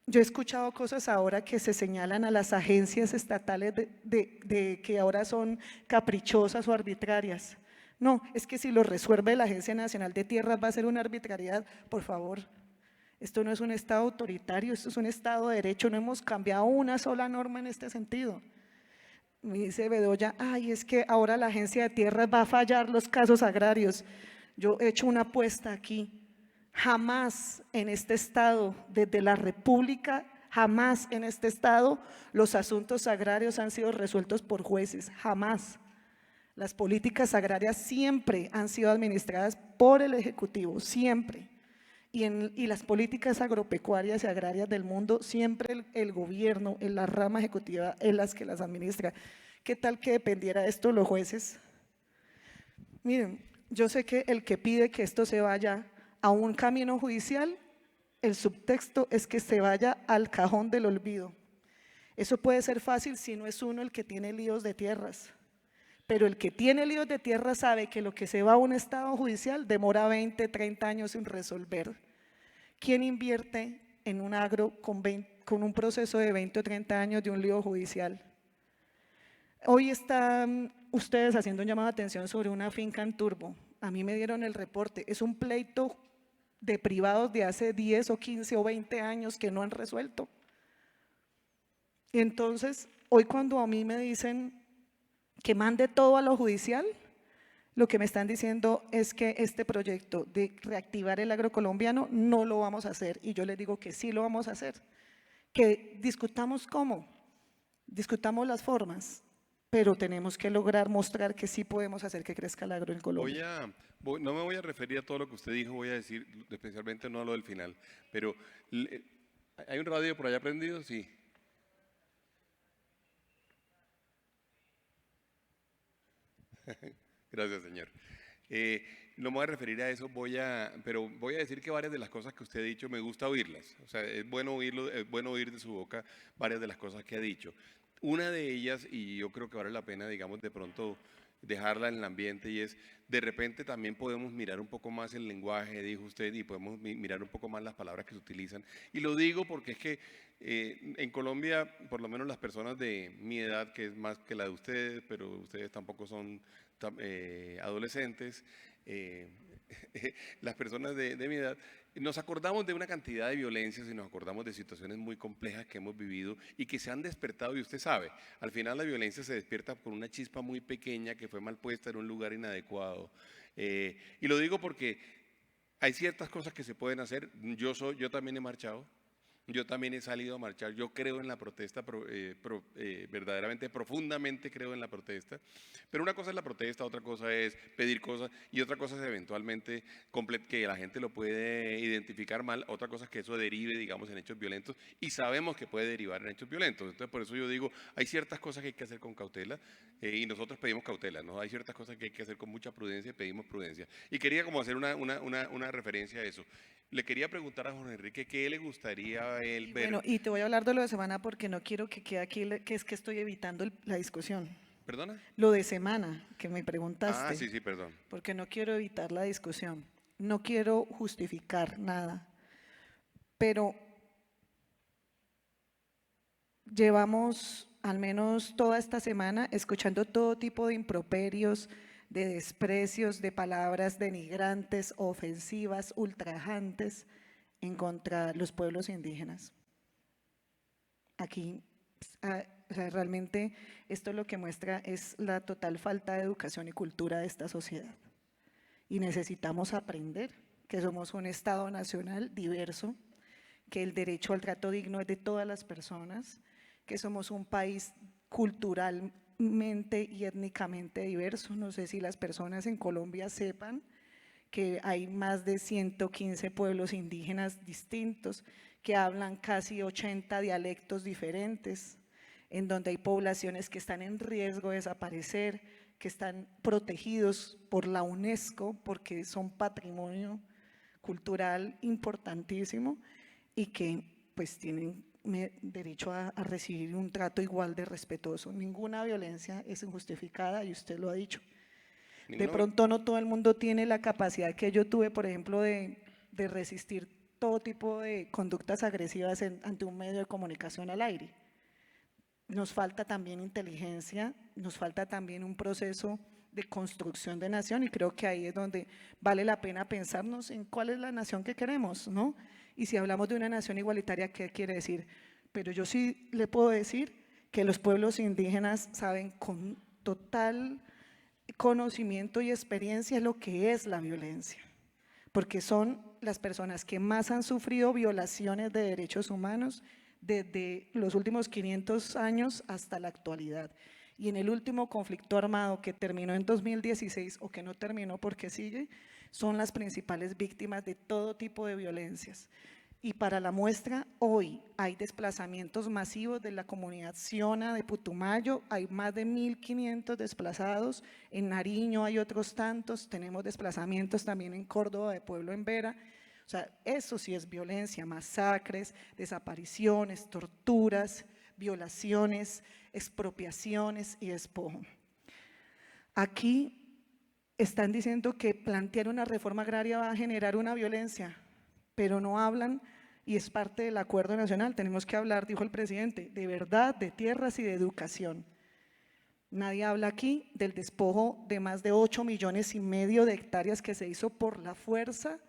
Yo he escuchado cosas ahora que se señalan a las agencias estatales de que ahora son caprichosas o arbitrarias. No, es que si lo resuelve la Agencia Nacional de Tierras va a ser una arbitrariedad, por favor. Esto no es un Estado autoritario, esto es un Estado de Derecho, no hemos cambiado una sola norma en este sentido. Me dice Bedoya, es que ahora la Agencia de Tierras va a fallar los casos agrarios. Yo he hecho una apuesta aquí, jamás en este Estado, desde la República, jamás en este Estado los asuntos agrarios han sido resueltos por jueces, jamás. Las políticas agrarias siempre han sido administradas por el Ejecutivo, siempre. Y las políticas agropecuarias y agrarias del mundo, siempre el gobierno, en la rama ejecutiva, es las que las administra. ¿Qué tal que dependiera de esto los jueces? Miren, yo sé que el que pide que esto se vaya a un camino judicial, el subtexto es que se vaya al cajón del olvido. Eso puede ser fácil si no es uno el que tiene líos de tierras. Pero el que tiene líos de tierra sabe que lo que se va a un estado judicial demora 20, 30 años sin resolver. ¿Quién invierte en un agro con un proceso de 20 o 30 años de un lío judicial? Hoy están ustedes haciendo un llamado de atención sobre una finca en Turbo. A mí me dieron el reporte, es un pleito de privados de hace 10 o 15 o 20 años que no han resuelto. Entonces, hoy cuando a mí me dicen que mande todo a lo judicial, lo que me están diciendo es que este proyecto de reactivar el agrocolombiano no lo vamos a hacer, y yo les digo que sí lo vamos a hacer, que discutamos cómo, discutamos las formas, pero tenemos que lograr mostrar que sí podemos hacer que crezca el agro en Colombia. No me voy a referir a todo lo que usted dijo, voy a decir especialmente no a lo del final, pero ¿hay un radio por allá prendido? Sí. Gracias, señor. No me voy a referir a eso, pero voy a decir que varias de las cosas que usted ha dicho me gusta oírlas. O sea, es bueno oírlo, es bueno oír de su boca varias de las cosas que ha dicho. Una de ellas, y yo creo que vale la pena, digamos, de pronto dejarla en el ambiente, y es, de repente también podemos mirar un poco más el lenguaje, dijo usted, y podemos mirar un poco más las palabras que se utilizan. Y lo digo porque es que en Colombia, por lo menos las personas de mi edad, que es más que la de ustedes, pero ustedes tampoco son adolescentes, las personas de mi edad, nos acordamos de una cantidad de violencias y nos acordamos de situaciones muy complejas que hemos vivido y que se han despertado, y usted sabe, al final la violencia se despierta con una chispa muy pequeña que fue mal puesta en un lugar inadecuado. Y lo digo porque hay ciertas cosas que se pueden hacer. Yo también he marchado. Yo también he salido a marchar, yo creo en la protesta, verdaderamente, profundamente creo en la protesta, pero una cosa es la protesta, otra cosa es pedir cosas y otra cosa es eventualmente que la gente lo puede identificar mal, otra cosa es que eso derive, digamos, en hechos violentos, y sabemos que puede derivar en hechos violentos. Entonces, por eso yo digo, hay ciertas cosas que hay que hacer con cautela, y nosotros pedimos cautela, ¿no? Hay ciertas cosas que hay que hacer con mucha prudencia y pedimos prudencia. Y quería como hacer una referencia a eso. Le quería preguntar a Jorge Enrique qué le gustaría a él ver. Bueno, y te voy a hablar de lo de semana porque no quiero que quede aquí que es que estoy evitando la discusión. ¿Perdona? Lo de semana, que me preguntaste. Sí, perdón. Porque no quiero evitar la discusión, no quiero justificar nada, pero llevamos al menos toda esta semana, escuchando todo tipo de improperios, de desprecios, de palabras denigrantes, ofensivas, ultrajantes en contra de los pueblos indígenas. Aquí, o sea, realmente esto lo que muestra es la total falta de educación y cultura de esta sociedad. Y necesitamos aprender que somos un Estado nacional diverso, que el derecho al trato digno es de todas las personas, que somos un país culturalmente y étnicamente diverso. No sé si las personas en Colombia sepan que hay más de 115 pueblos indígenas distintos que hablan casi 80 dialectos diferentes, en donde hay poblaciones que están en riesgo de desaparecer, que están protegidos por la UNESCO porque son patrimonio cultural importantísimo y que pues tienen derecho a recibir un trato igual de respetuoso. Ninguna violencia es injustificada y usted lo ha dicho. De pronto no todo el mundo tiene la capacidad que yo tuve, por ejemplo, de resistir todo tipo de conductas agresivas ante un medio de comunicación al aire. Nos falta también inteligencia, nos falta también un proceso de construcción de nación y creo que ahí es donde vale la pena pensarnos en cuál es la nación que queremos, ¿no? Y si hablamos de una nación igualitaria, ¿qué quiere decir? Pero yo sí le puedo decir que los pueblos indígenas saben con total conocimiento y experiencia lo que es la violencia, porque son las personas que más han sufrido violaciones de derechos humanos desde los últimos 500 años hasta la actualidad. Y en el último conflicto armado que terminó en 2016 o que no terminó porque sigue, son las principales víctimas de todo tipo de violencias. Y para la muestra, hoy hay desplazamientos masivos de la comunidad Siona de Putumayo, hay más de 1.500 desplazados, en Nariño hay otros tantos, tenemos desplazamientos también en Córdoba de Pueblo en Vera. O sea, eso sí es violencia, masacres, desapariciones, torturas, violaciones, expropiaciones y despojo. Aquí están diciendo que plantear una reforma agraria va a generar una violencia, pero no hablan, y es parte del acuerdo nacional, tenemos que hablar, dijo el presidente, de verdad, de tierras y de educación. Nadie habla aquí del despojo de más de 8,5 millones de hectáreas que se hizo por la fuerza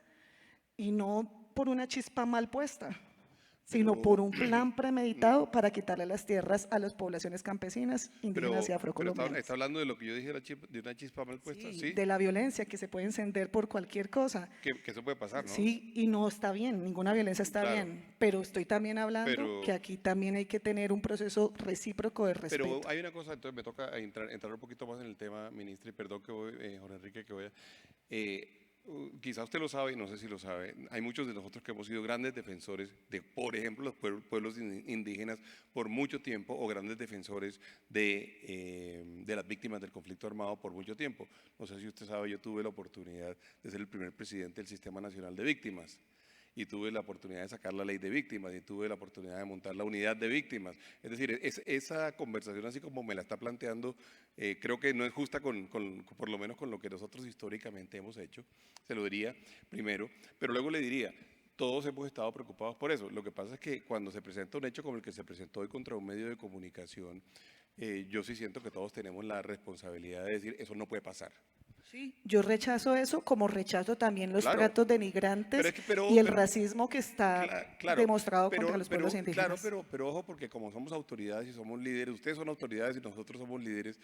y no por una chispa mal puesta, sino por un plan premeditado para quitarle las tierras a las poblaciones campesinas, indígenas y afrocolombianas. Está hablando de lo que yo dije de una chispa mal puesta, ¿sí? De la violencia que se puede encender por cualquier cosa. Que eso puede pasar, ¿no? Sí, y no está bien, ninguna violencia está bien, pero estoy también hablando que aquí también hay que tener un proceso recíproco de respeto. Pero hay una cosa, entonces me toca entrar un poquito más en el tema, ministra, y perdón que voy, Jorge Enrique, que voy a… quizá usted lo sabe y no sé si lo sabe, hay muchos de nosotros que hemos sido grandes defensores de, por ejemplo, los pueblos indígenas por mucho tiempo o grandes defensores de las víctimas del conflicto armado por mucho tiempo. No sé si usted sabe, yo tuve la oportunidad de ser el primer presidente del Sistema Nacional de Víctimas y tuve la oportunidad de sacar la ley de víctimas y tuve la oportunidad de montar la unidad de víctimas. Es decir, esa conversación así como me la está planteando, creo que no es justa por lo menos con lo que nosotros históricamente hemos hecho, se lo diría primero, pero luego le diría, todos hemos estado preocupados por eso. Lo que pasa es que cuando se presenta un hecho como el que se presentó hoy contra un medio de comunicación, yo sí siento que todos tenemos la responsabilidad de decir, eso no puede pasar. Sí, yo rechazo eso, como rechazo también los tratos denigrantes y el racismo que está demostrado contra los pueblos indígenas. Claro, pero ojo, porque como somos autoridades y somos líderes, ustedes son autoridades y nosotros somos líderes,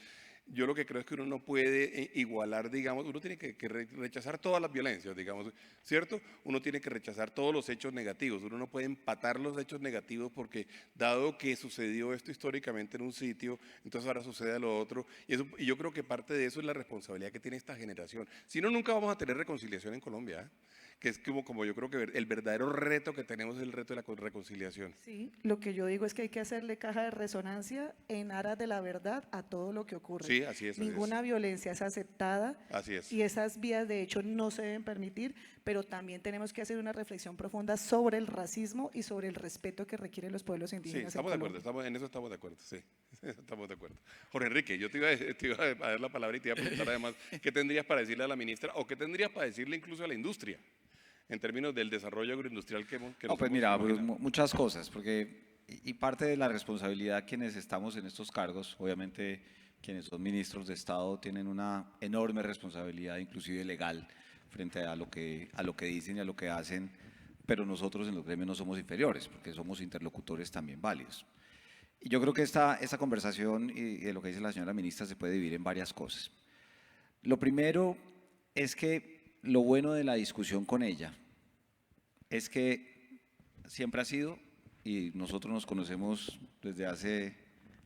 yo lo que creo es que uno no puede igualar, digamos, uno tiene que rechazar todas las violencias, digamos, ¿cierto? Uno tiene que rechazar todos los hechos negativos, uno no puede empatar los hechos negativos porque dado que sucedió esto históricamente en un sitio, entonces ahora sucede lo otro, y yo creo que parte de eso es la responsabilidad que tiene esta generación. Si no, nunca vamos a tener reconciliación en Colombia, ¿eh? Que es como yo creo que el verdadero reto que tenemos es el reto de la reconciliación. Sí, lo que yo digo es que hay que hacerle caja de resonancia en aras de la verdad a todo lo que ocurre. Sí, así es. Ninguna violencia es aceptada. Así es. Y esas vías de hecho no se deben permitir, pero también tenemos que hacer una reflexión profunda sobre el racismo y sobre el respeto que requieren los pueblos indígenas. Sí, estamos de acuerdo, en eso estamos de acuerdo, sí, estamos de acuerdo. Jorge Enrique, yo te iba a dar la palabra y te iba a preguntar además, ¿qué tendrías para decirle a la ministra o qué tendrías para decirle incluso a la industria? En términos del desarrollo agroindustrial que no, pues mira, pues muchas cosas, porque y parte de la responsabilidad quienes estamos en estos cargos, obviamente quienes son ministros de Estado tienen una enorme responsabilidad, inclusive legal, frente a lo que dicen y a lo que hacen, pero nosotros en los gremios no somos inferiores, porque somos interlocutores también válidos. Y yo creo que esta conversación y de lo que dice la señora ministra se puede dividir en varias cosas. Lo primero es que lo bueno de la discusión con ella es que siempre ha sido, y nosotros nos conocemos desde hace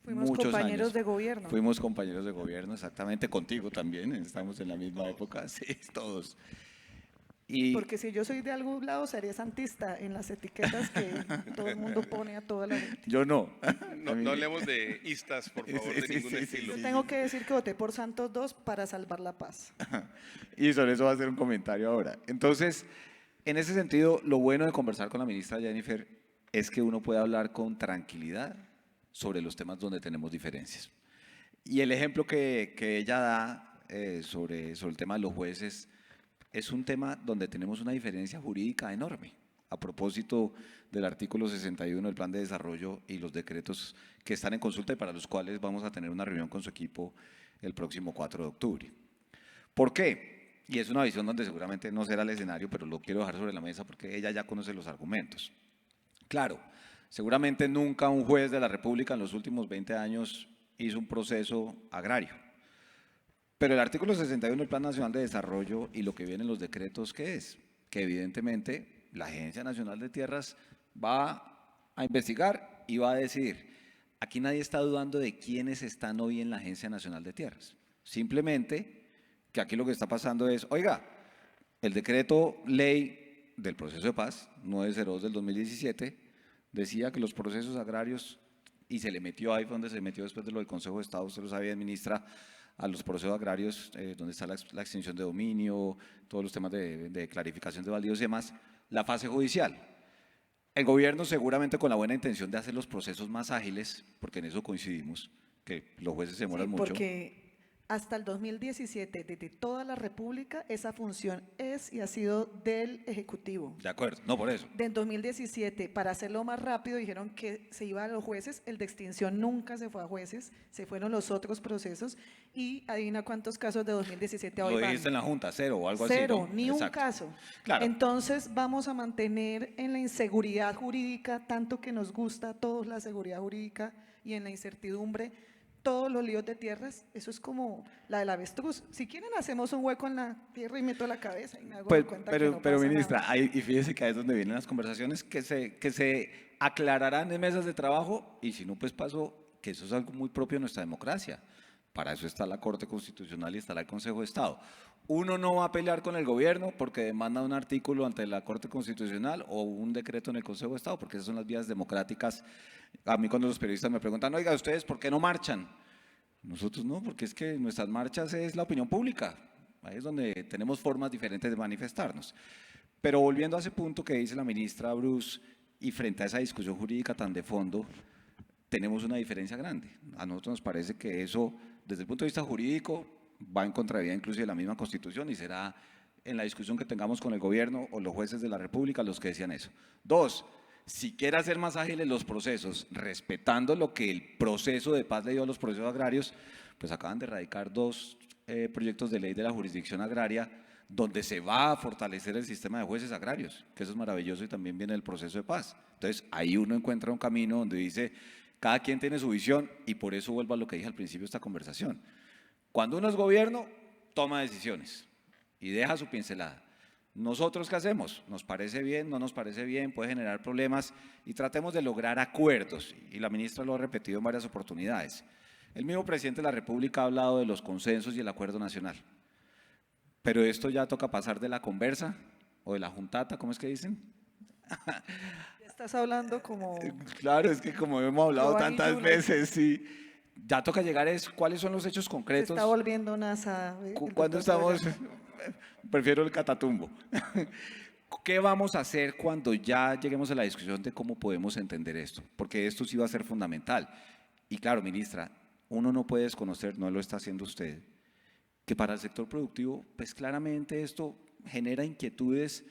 Fuimos muchos compañeros años. de gobierno. Fuimos compañeros de gobierno, exactamente, contigo también, estamos en la misma época, sí, todos. Y Porque si yo soy de algún lado, sería santista en las etiquetas que todo el mundo pone a toda la gente. yo no. No, no hablemos de istas, por favor, Sí, de sí, ningún sí, sí, estilo. Yo tengo que decir que voté por Santos 2 para salvar la paz. Y sobre eso va a hacer un comentario ahora. Entonces, en ese sentido, lo bueno de conversar con la ministra Jennifer es que uno puede hablar con tranquilidad sobre los temas donde tenemos diferencias. Y el ejemplo que ella da sobre el tema de los jueces es un tema donde tenemos una diferencia jurídica enorme. A propósito del artículo 61 del Plan de Desarrollo y los decretos que están en consulta y para los cuales vamos a tener una reunión con su equipo el próximo 4 de octubre. ¿Por qué? Y es una visión donde seguramente no será el escenario, pero lo quiero dejar sobre la mesa porque ella ya conoce los argumentos. Claro, seguramente nunca un juez de la República en los últimos 20 años hizo un proceso agrario. Pero el artículo 61 del Plan Nacional de Desarrollo y lo que viene en los decretos, ¿qué es? Que evidentemente la Agencia Nacional de Tierras va a investigar y va a decidir. Aquí nadie está dudando de quiénes están hoy en la Agencia Nacional de Tierras. Simplemente que aquí lo que está pasando es, oiga, el decreto ley del proceso de paz, 902 del 2017, decía que los procesos agrarios, y se le metió ahí, fue donde se metió después de lo del Consejo de Estado, usted lo sabía, ministra, a los procesos agrarios, donde está la extinción de dominio, todos los temas de clarificación de baldíos y demás, la fase judicial. El gobierno seguramente con la buena intención de hacer los procesos más ágiles, porque en eso coincidimos, que los jueces se demoran Sí, mucho. porque hasta el 2017, desde toda la República, esa función es y ha sido del Ejecutivo. De acuerdo, no por eso. Del 2017, para hacerlo más rápido, dijeron que se iba a los jueces, el de extinción nunca se fue a jueces, se fueron los otros procesos y adivina cuántos casos de 2017 a hoy Lo van. dijiste en la Junta, cero o algo Cero, así, ¿no? ni un Exacto. caso. Claro. Entonces vamos a mantener en la inseguridad jurídica, tanto que nos gusta a todos la seguridad jurídica y en la incertidumbre, todos los líos de tierras. Eso es como la del avestruz. Si quieren hacemos un hueco en la tierra y meto la cabeza y me hago de cuenta que no pero pasa ministra, nada. y fíjese que ahí es donde vienen las conversaciones que se aclararán en mesas de trabajo y si no, pues pasó, que eso es algo muy propio de nuestra democracia. Para eso está la Corte Constitucional y estará el Consejo de Estado. Uno no va a pelear con el gobierno porque demanda un artículo ante la Corte Constitucional o un decreto en el Consejo de Estado, porque esas son las vías democráticas. A mí cuando los periodistas me preguntan, oiga, ¿ustedes por qué no marchan? Nosotros no, porque es que nuestras marchas es la opinión pública. Ahí es donde tenemos formas diferentes de manifestarnos. Pero volviendo a ese punto que dice la ministra Bruce, y frente a esa discusión jurídica tan de fondo, tenemos una diferencia grande. A nosotros nos parece que eso, desde el punto de vista jurídico, va en contravía incluso de la misma Constitución y será en la discusión que tengamos con el gobierno o los jueces de la República los que decían eso. Dos, si quiere hacer más ágiles los procesos, respetando lo que el proceso de paz le dio a los procesos agrarios, pues acaban de radicar dos proyectos de ley de la jurisdicción agraria donde se va a fortalecer el sistema de jueces agrarios, que eso es maravilloso y también viene el proceso de paz. Entonces, ahí uno encuentra un camino donde dice, cada quien tiene su visión y por eso vuelvo a lo que dije al principio de esta conversación. Cuando uno es gobierno, toma decisiones y deja su pincelada. ¿Nosotros qué hacemos? ¿Nos parece bien? ¿No nos parece bien? ¿Puede generar problemas? Y tratemos de lograr acuerdos. Y la ministra lo ha repetido en varias oportunidades. El mismo presidente de la República ha hablado de los consensos y el acuerdo nacional. Pero esto ya toca pasar de la conversa o de la juntata, ¿cómo es que dicen? Estás hablando como… Claro, es que como hemos hablado Giovanni tantas Yulo. veces, sí, ya toca llegar a cuáles son los hechos Se concretos. está volviendo una asada. ¿Cuándo estamos? Prefiero el catatumbo. ¿Qué vamos a hacer cuando ya lleguemos a la discusión de cómo podemos entender esto? Porque esto sí va a ser fundamental. Y claro, ministra, uno no puede desconocer, no lo está haciendo usted, que para el sector productivo, pues claramente esto genera inquietudes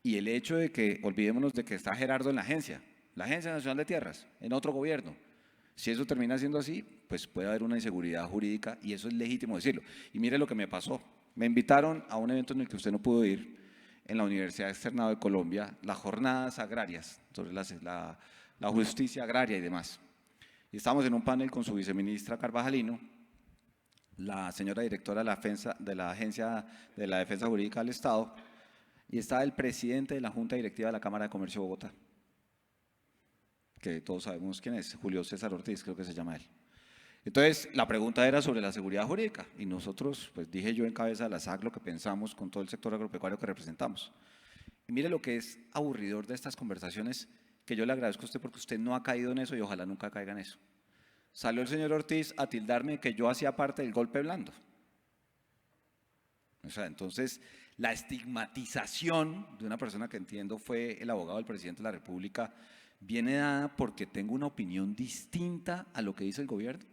y el hecho de que, olvidémonos de que está Gerardo en la agencia, la Agencia Nacional de Tierras, en otro gobierno. Si eso termina siendo así, pues puede haber una inseguridad jurídica y eso es legítimo decirlo. Y mire lo que me pasó. Me invitaron a un evento en el que usted no pudo ir, en la Universidad Externado de Colombia, las jornadas agrarias sobre la justicia agraria y demás. Y estábamos en un panel con su viceministra Carvajalino, la señora directora de la Agencia de la Defensa Jurídica del Estado, y estaba el presidente de la Junta Directiva de la Cámara de Comercio de Bogotá, que todos sabemos quién es, Julio César Ortiz, creo que se llama él. Entonces, la pregunta era sobre la seguridad jurídica, y nosotros, pues dije yo en cabeza de la SAC lo que pensamos con todo el sector agropecuario que representamos. Y mire lo que es aburridor de estas conversaciones, que yo le agradezco a usted porque usted no ha caído en eso y ojalá nunca caiga en eso. Salió el señor Ortiz a tildarme que yo hacía parte del golpe blando. O sea, entonces, la estigmatización de una persona que entiendo fue el abogado del presidente de la República viene dada porque tengo una opinión distinta a lo que dice el gobierno.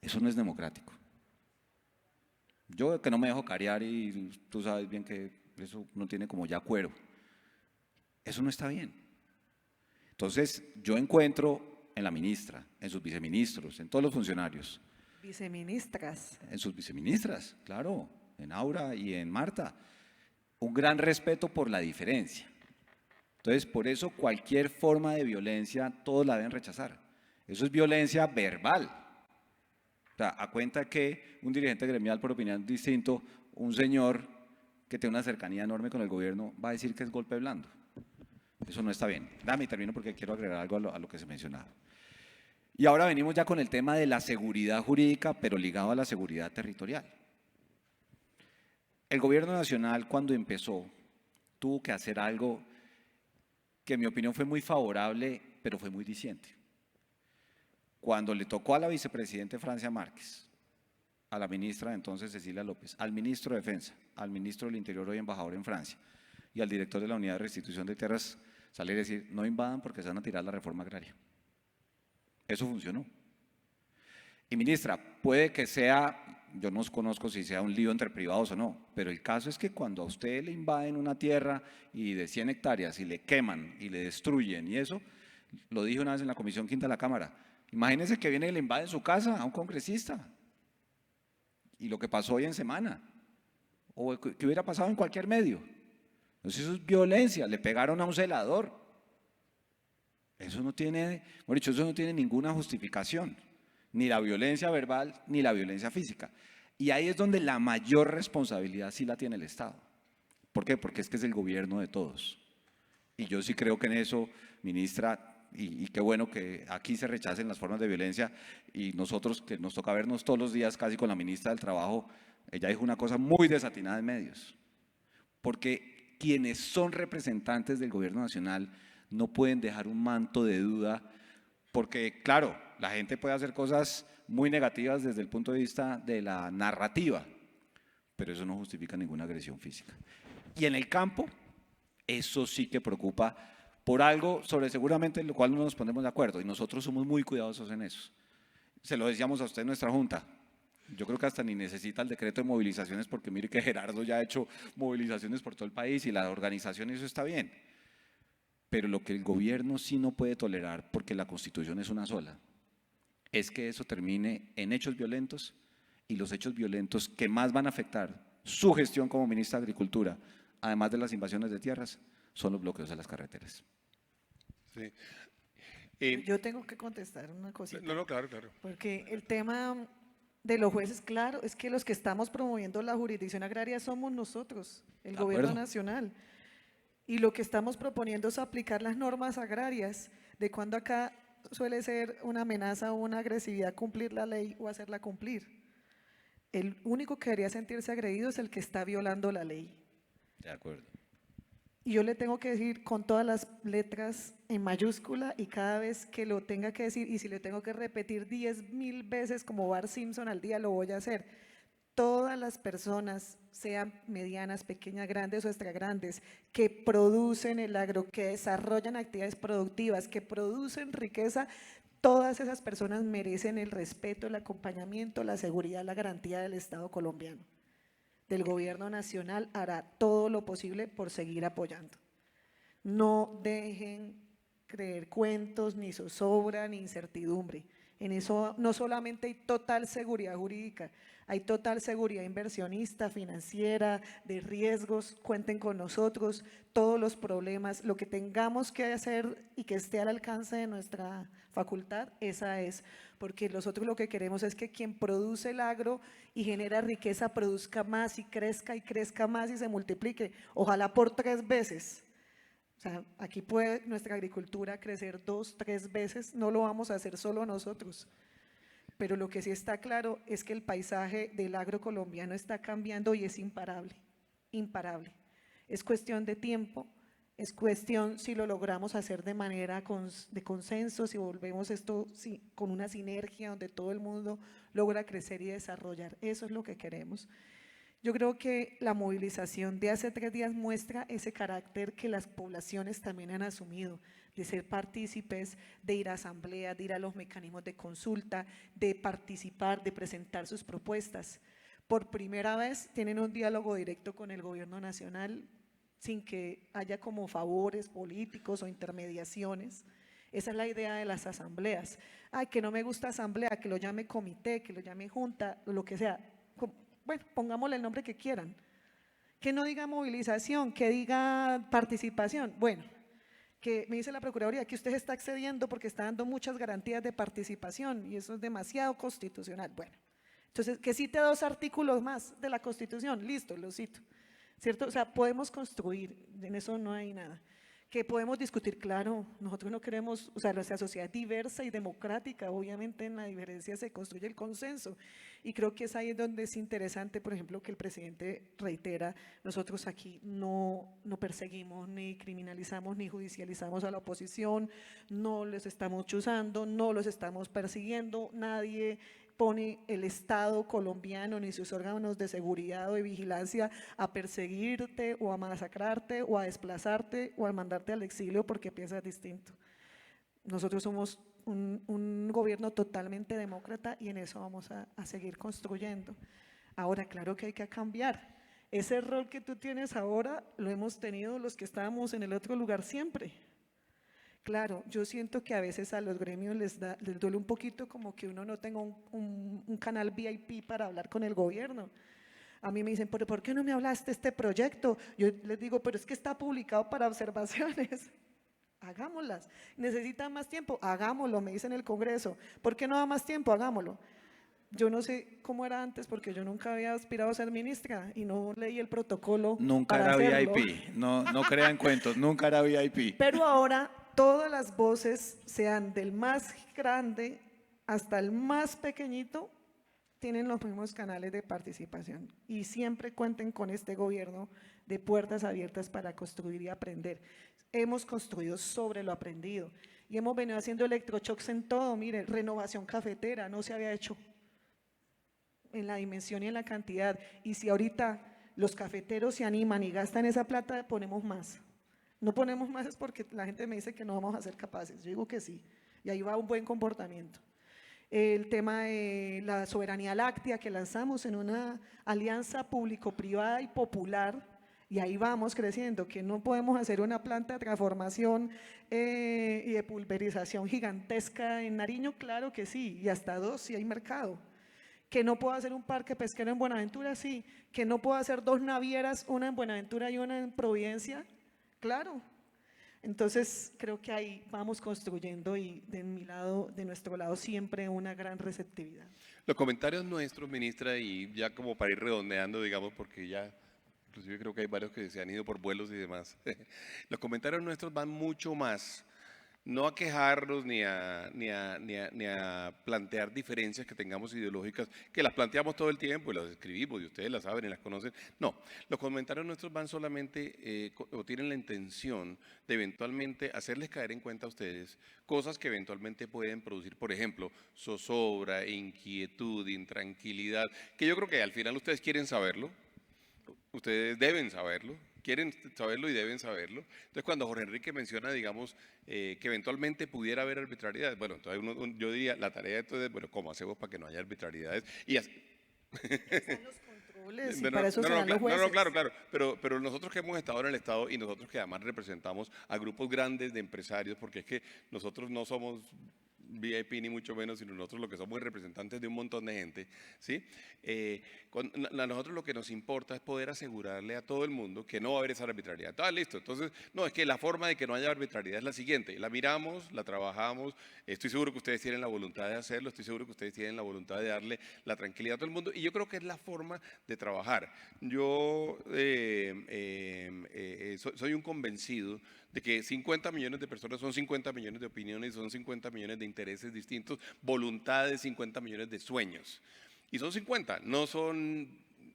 Eso no es democrático. Yo que no me dejo carear y tú sabes bien que eso no tiene como ya cuero. Eso no está bien. Entonces, yo encuentro en la ministra, en sus viceministros, en todos los funcionarios. Viceministras. En sus viceministras, claro, en Aura y en Marta. Un gran respeto por la diferencia. Entonces, por eso cualquier forma de violencia, todos la deben rechazar. Eso es violencia verbal. O sea, a cuenta que un dirigente gremial por opinión distinto, un señor que tiene una cercanía enorme con el gobierno, va a decir que es golpe blando. Eso no está bien. Dame y termino porque quiero agregar algo a lo que se mencionaba. Y ahora venimos ya con el tema de la seguridad jurídica, pero ligado a la seguridad territorial. El gobierno nacional, cuando empezó, tuvo que hacer algo que en mi opinión fue muy favorable, pero fue muy diciente. Cuando le tocó a la vicepresidenta Francia Márquez, a la ministra de entonces Cecilia López, al ministro de Defensa, al ministro del Interior, hoy embajador en Francia, y al director de la Unidad de Restitución de Tierras, salir a decir, no invadan porque se van a tirar la reforma agraria. Eso funcionó. Y ministra, puede que sea, yo no conozco si sea un lío entre privados o no, pero el caso es que cuando a usted le invaden una tierra y de 100 hectáreas y le queman y le destruyen y eso, lo dije una vez en la Comisión Quinta de la Cámara, imagínense que viene y le invaden su casa a un congresista y lo que pasó hoy en semana o que hubiera pasado en cualquier medio. Entonces eso es violencia, le pegaron a un celador. Eso no tiene, bueno, dicho, eso no tiene ninguna justificación, ni la violencia verbal ni la violencia física. Y ahí es donde la mayor responsabilidad sí la tiene el Estado. ¿Por qué? Porque es que es el gobierno de todos. Y yo sí creo que en eso, ministra, y qué bueno que aquí se rechacen las formas de violencia y nosotros que nos toca vernos todos los días casi con la ministra del Trabajo, ella dijo una cosa muy desatinada en medios. Porque quienes son representantes del gobierno nacional no pueden dejar un manto de duda, porque claro, la gente puede hacer cosas muy negativas desde el punto de vista de la narrativa, pero eso no justifica ninguna agresión física. Y en el campo, eso sí que preocupa por algo sobre seguramente lo cual no nos ponemos de acuerdo, y nosotros somos muy cuidadosos en eso. Se lo decíamos a usted en nuestra junta. Yo creo que hasta ni necesita el decreto de movilizaciones porque mire que Gerardo ya ha hecho movilizaciones por todo el país y la organización, eso está bien. Pero lo que el gobierno sí no puede tolerar, porque la Constitución es una sola, es que eso termine en hechos violentos, y los hechos violentos que más van a afectar su gestión como ministra de Agricultura, además de las invasiones de tierras, son los bloqueos de las carreteras. Sí. Yo tengo que contestar una cosita. No, claro, claro. Porque el tema de los jueces, claro, es que los que estamos promoviendo la jurisdicción agraria somos nosotros, el gobierno nacional. Y lo que estamos proponiendo es aplicar las normas agrarias, de cuando acá suele ser una amenaza o una agresividad cumplir la ley o hacerla cumplir. El único que debería sentirse agredido es el que está violando la ley. De acuerdo. Y yo le tengo que decir con todas las letras en mayúscula y cada vez que lo tenga que decir, y si le tengo que repetir 10.000 veces como Bart Simpson al día, lo voy a hacer. Todas las personas, sean medianas, pequeñas, grandes o extra grandes, que producen el agro, que desarrollan actividades productivas, que producen riqueza, todas esas personas merecen el respeto, el acompañamiento, la seguridad, la garantía del Estado colombiano. Del gobierno nacional hará todo lo posible por seguir apoyando. No dejen creer cuentos, ni zozobra, ni incertidumbre. En eso no solamente hay total seguridad jurídica, hay total seguridad inversionista, financiera, de riesgos, cuenten con nosotros, todos los problemas, lo que tengamos que hacer y que esté al alcance de nuestra facultad, esa es, porque nosotros lo que queremos es que quien produce el agro y genera riqueza produzca más y crezca más y se multiplique, ojalá por 3 veces. O sea, aquí puede nuestra agricultura crecer 2, 3 veces, no lo vamos a hacer solo nosotros. Pero lo que sí está claro es que el paisaje del agro colombiano está cambiando y es imparable, imparable. Es cuestión de tiempo, es cuestión si lo logramos hacer de manera de consenso, si volvemos esto con una sinergia donde todo el mundo logra crecer y desarrollar. Eso es lo que queremos. Yo creo que la movilización de hace 3 días muestra ese carácter que las poblaciones también han asumido, de ser partícipes, de ir a asambleas, de ir a los mecanismos de consulta, de participar, de presentar sus propuestas. Por primera vez tienen un diálogo directo con el gobierno nacional sin que haya como favores políticos o intermediaciones. Esa es la idea de las asambleas. Ay, que no me gusta asamblea, que lo llame comité, que lo llame junta, lo que sea. Bueno, pongámosle el nombre que quieran. Que no diga movilización, que diga participación. Bueno, que me dice la Procuraduría que usted está accediendo porque está dando muchas garantías de participación y eso es demasiado constitucional. Bueno, entonces que cite 2 artículos más de la Constitución, listo, lo cito. ¿Cierto? O sea, podemos construir, en eso no hay nada. Que podemos discutir, claro, nosotros no queremos, o sea, nuestra sociedad es diversa y democrática, obviamente en la diferencia se construye el consenso y creo que es ahí donde es interesante, por ejemplo, que el presidente reitera, nosotros aquí no perseguimos, ni criminalizamos, ni judicializamos a la oposición, no les estamos chuzando, no los estamos persiguiendo, nadie pone el Estado colombiano ni sus órganos de seguridad o de vigilancia a perseguirte o a masacrarte o a desplazarte o a mandarte al exilio porque piensas distinto. Nosotros somos un gobierno totalmente demócrata y en eso vamos a seguir construyendo. Ahora, claro que hay que cambiar. Ese rol que tú tienes ahora lo hemos tenido los que estábamos en el otro lugar siempre. Claro, yo siento que a veces a los gremios les duele un poquito como que uno no tenga un canal VIP para hablar con el gobierno. A mí me dicen, ¿pero por qué no me hablaste de este proyecto? Yo les digo, pero es que está publicado para observaciones. Hagámoslas. ¿Necesitan más tiempo? Hagámoslo, me dicen en el Congreso. ¿Por qué no da más tiempo? Hagámoslo. Yo no sé cómo era antes porque yo nunca había aspirado a ser ministra y no leí el protocolo. Nunca para era hacerlo. VIP, no crean cuentos, nunca era VIP. Pero ahora todas las voces, sean del más grande hasta el más pequeñito, tienen los mismos canales de participación y siempre cuenten con este gobierno de puertas abiertas para construir y aprender. Hemos construido sobre lo aprendido y hemos venido haciendo electroshocks en todo. Mire, renovación cafetera no se había hecho en la dimensión y en la cantidad, y si ahorita los cafeteros se animan y gastan esa plata, ponemos más. No ponemos más es porque la gente me dice que no vamos a ser capaces, yo digo que sí, y ahí va un buen comportamiento. El tema de la soberanía láctea que lanzamos en una alianza público-privada y popular, y ahí vamos creciendo, que no podemos hacer una planta de transformación y de pulverización gigantesca en Nariño, claro que sí, y hasta 2 si hay mercado. Que no puedo hacer un parque pesquero en Buenaventura, sí. Que no puedo hacer 2 navieras, una en Buenaventura y una en Providencia, claro. Entonces creo que ahí vamos construyendo y de mi lado, de nuestro lado siempre una gran receptividad. Los comentarios nuestros, ministra, y ya como para ir redondeando, digamos, porque ya inclusive creo que hay varios que se han ido por vuelos y demás. Los comentarios nuestros van mucho más, no a quejarnos ni a plantear diferencias que tengamos ideológicas, que las planteamos todo el tiempo y las escribimos y ustedes las saben y las conocen. No, los comentarios nuestros van solamente o tienen la intención de eventualmente hacerles caer en cuenta a ustedes cosas que eventualmente pueden producir, por ejemplo, zozobra, inquietud, intranquilidad, que yo creo que al final ustedes quieren saberlo, ustedes deben saberlo. Quieren saberlo y deben saberlo. Entonces, cuando Jorge Enrique menciona, digamos, que eventualmente pudiera haber arbitrariedades, bueno, entonces yo diría, la tarea entonces, bueno, ¿cómo hacemos para que no haya arbitrariedades? Y Están los controles. Y para eso serán los jueces. No, claro, claro, pero nosotros que hemos estado en el Estado y nosotros que además representamos a grupos grandes de empresarios, porque es que nosotros no somos VIP ni mucho menos, sino nosotros lo que somos es representantes de un montón de gente, ¿sí? A nosotros lo que nos importa es poder asegurarle a todo el mundo que no va a haber esa arbitrariedad. Listo. Entonces, no, es que la forma de que no haya arbitrariedad es la siguiente: la miramos, la trabajamos, estoy seguro que ustedes tienen la voluntad de hacerlo, estoy seguro que ustedes tienen la voluntad de darle la tranquilidad a todo el mundo, y yo creo que es la forma de trabajar. Yo soy un convencido de que 50 millones de personas son 50 millones de opiniones, son 50 millones de intereses distintos, voluntades, 50 millones de sueños. Y son 50, no son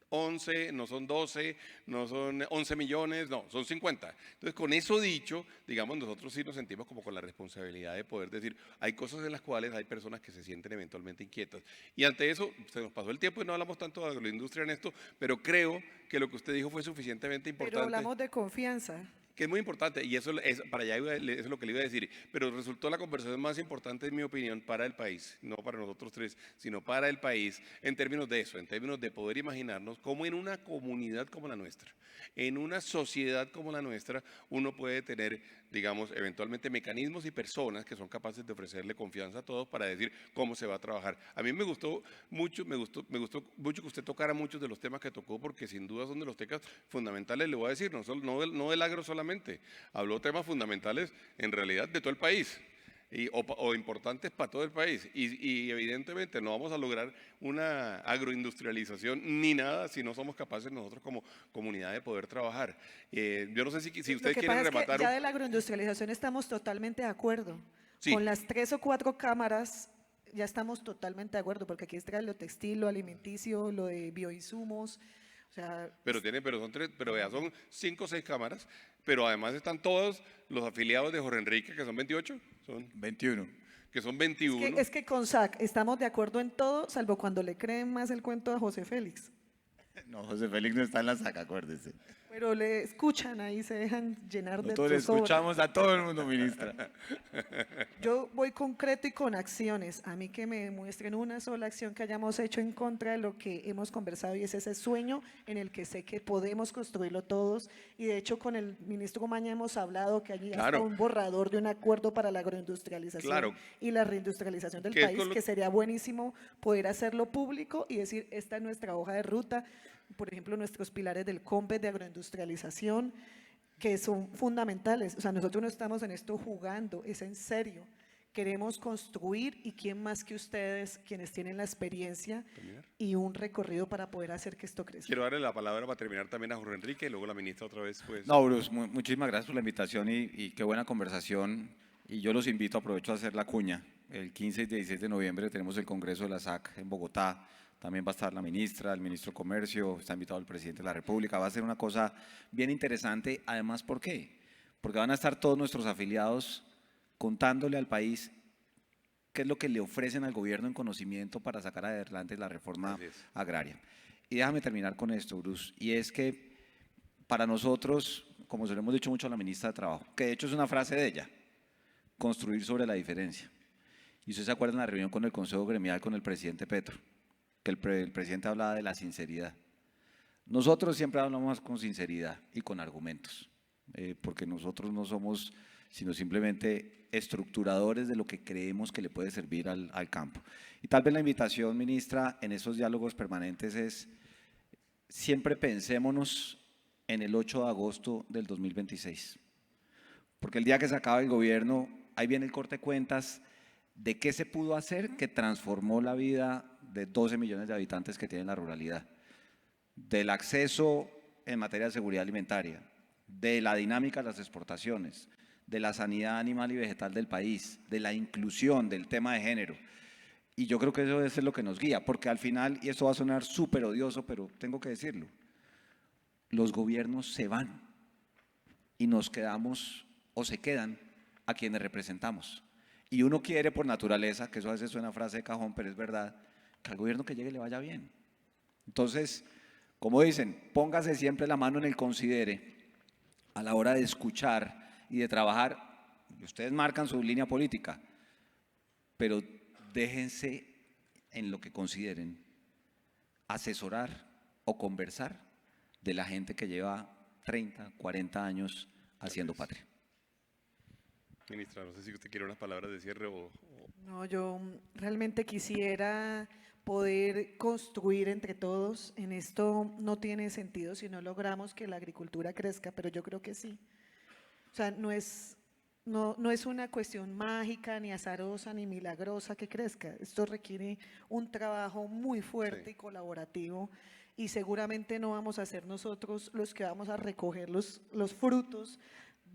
11, no son 12, no son 11 millones, no, son 50. Entonces, con eso dicho, digamos, nosotros sí nos sentimos como con la responsabilidad de poder decir, hay cosas en las cuales hay personas que se sienten eventualmente inquietas. Y ante eso, se nos pasó el tiempo y no hablamos tanto de agroindustria en esto, pero creo que lo que usted dijo fue suficientemente importante. Pero hablamos de confianza. Que es muy importante, y eso es, para allá eso es lo que le iba a decir, pero resultó la conversación más importante, en mi opinión, para el país, no para nosotros tres, sino para el país, en términos de eso, en términos de poder imaginarnos cómo en una comunidad como la nuestra, en una sociedad como la nuestra, uno puede tener, digamos, eventualmente mecanismos y personas que son capaces de ofrecerle confianza a todos para decir cómo se va a trabajar. A mí me gustó mucho que usted tocara muchos de los temas que tocó, porque sin duda son de los temas fundamentales, le voy a decir, no del agro solamente, habló temas fundamentales en realidad de todo el país. O importantes para todo el país. Y evidentemente no vamos a lograr una agroindustrialización ni nada si no somos capaces nosotros como comunidad de poder trabajar. Yo no sé si ustedes quieren rematar. Es que ya de la agroindustrialización estamos totalmente de acuerdo. Sí. Con las 3 o 4 cámaras ya estamos totalmente de acuerdo, porque aquí está lo textil, lo alimenticio, lo de bioinsumos. O sea, pero vea, son 5 o 6 cámaras, pero además están todos los afiliados de Jorge Enrique, que son 28, son 21. Que son 21. es que con SAC estamos de acuerdo en todo, salvo cuando le creen más el cuento a José Félix. No, José Félix no está en la SAC, acuérdese. Pero le escuchan ahí, se dejan llenar de Nosotros le zozobra. escuchamos a todo el mundo, ministra. Yo voy concreto y con acciones. A mí que me muestren una sola acción que hayamos hecho en contra de lo que hemos conversado, y es ese sueño en el que sé que podemos construirlo todos. Y de hecho con el ministro Maña hemos hablado que allí Claro. está un borrador de un acuerdo para la agroindustrialización Claro. y la reindustrialización del Que es país, con lo- que sería buenísimo poder hacerlo público y decir, esta es nuestra hoja de ruta. Por ejemplo, nuestros pilares del COMPES de agroindustrialización, que son fundamentales. O sea, nosotros no estamos en esto jugando, es en serio. Queremos construir, y quién más que ustedes, quienes tienen la experiencia y un recorrido para poder hacer que esto crezca. Quiero darle la palabra para terminar también a Jorge Enrique y luego la ministra otra vez. Pues. No, Bruce, muchísimas gracias por la invitación y qué buena conversación. Y yo los invito, aprovecho a hacer la cuña. El 15 y 16 de noviembre tenemos el Congreso de la SAC en Bogotá. También va a estar la ministra, el ministro de Comercio, está invitado el presidente de la República. Va a ser una cosa bien interesante. Además, ¿por qué? Porque van a estar todos nuestros afiliados contándole al país qué es lo que le ofrecen al gobierno en conocimiento para sacar adelante la reforma agraria. Y déjame terminar con esto, Bruce, y es que para nosotros, como se lo hemos dicho mucho a la ministra de Trabajo, que de hecho es una frase de ella, construir sobre la diferencia. Y usted se acuerda en la reunión con el Consejo Gremial con el presidente Petro, que el presidente hablaba de la sinceridad. Nosotros siempre hablamos con sinceridad y con argumentos, porque nosotros no somos sino simplemente estructuradores de lo que creemos que le puede servir al campo. Y tal vez la invitación, ministra, en esos diálogos permanentes es, siempre pensémonos en el 8 de agosto del 2026, porque el día que se acaba el gobierno, ahí viene el corte de cuentas de qué se pudo hacer que transformó la vida de 12 millones de habitantes que tienen la ruralidad, del acceso en materia de seguridad alimentaria, de la dinámica de las exportaciones, de la sanidad animal y vegetal del país, de la inclusión, del tema de género. Y yo creo que eso debe ser lo que nos guía, porque al final, y esto va a sonar súper odioso, pero tengo que decirlo, los gobiernos se van y nos quedamos o se quedan a quienes representamos. Y uno quiere por naturaleza, que eso a veces suena frase de cajón, pero es verdad, que al gobierno que llegue le vaya bien. Entonces, como dicen, póngase siempre la mano en el considere a la hora de escuchar y de trabajar. Ustedes marcan su línea política, pero déjense en lo que consideren asesorar o conversar de la gente que lleva 30, 40 años haciendo patria. Ministra, no sé si usted quiere unas palabras de cierre No, yo realmente quisiera poder construir entre todos. En esto no tiene sentido si no logramos que la agricultura crezca, pero yo creo que sí. O sea, no es una cuestión mágica, ni azarosa, ni milagrosa que crezca. Esto requiere un trabajo muy fuerte Sí. y colaborativo, y seguramente no vamos a ser nosotros los que vamos a recoger los frutos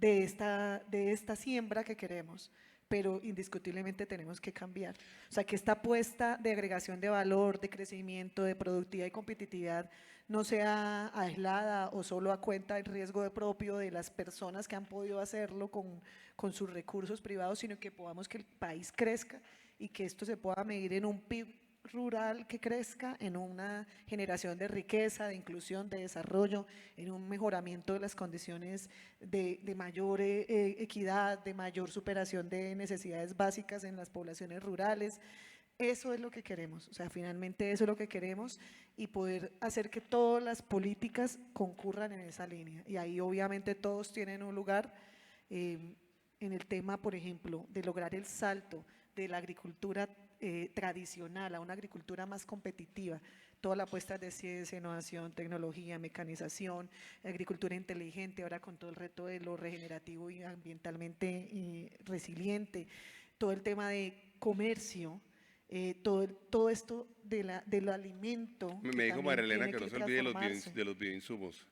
de esta siembra que queremos, pero indiscutiblemente tenemos que cambiar. O sea, que esta apuesta de agregación de valor, de crecimiento, de productividad y competitividad no sea aislada o solo a cuenta del riesgo de propio de las personas que han podido hacerlo con sus recursos privados, sino que podamos que el país crezca y que esto se pueda medir en un PIB rural que crezca, en una generación de riqueza, de inclusión, de desarrollo, en un mejoramiento de las condiciones de mayor equidad, de mayor superación de necesidades básicas en las poblaciones rurales. Eso es lo que queremos, o sea, finalmente eso es lo que queremos, y poder hacer que todas las políticas concurran en esa línea. Y ahí obviamente todos tienen un lugar. En el tema, por ejemplo, de lograr el salto de la agricultura tradicional a una agricultura más competitiva, toda la apuesta de ciencia, innovación, tecnología, mecanización, agricultura inteligente, ahora con todo el reto de lo regenerativo y ambientalmente resiliente, todo el tema de comercio, todo esto del alimento. Me dijo también María Elena tiene que no se olvide transformarse. de los bioinsumos.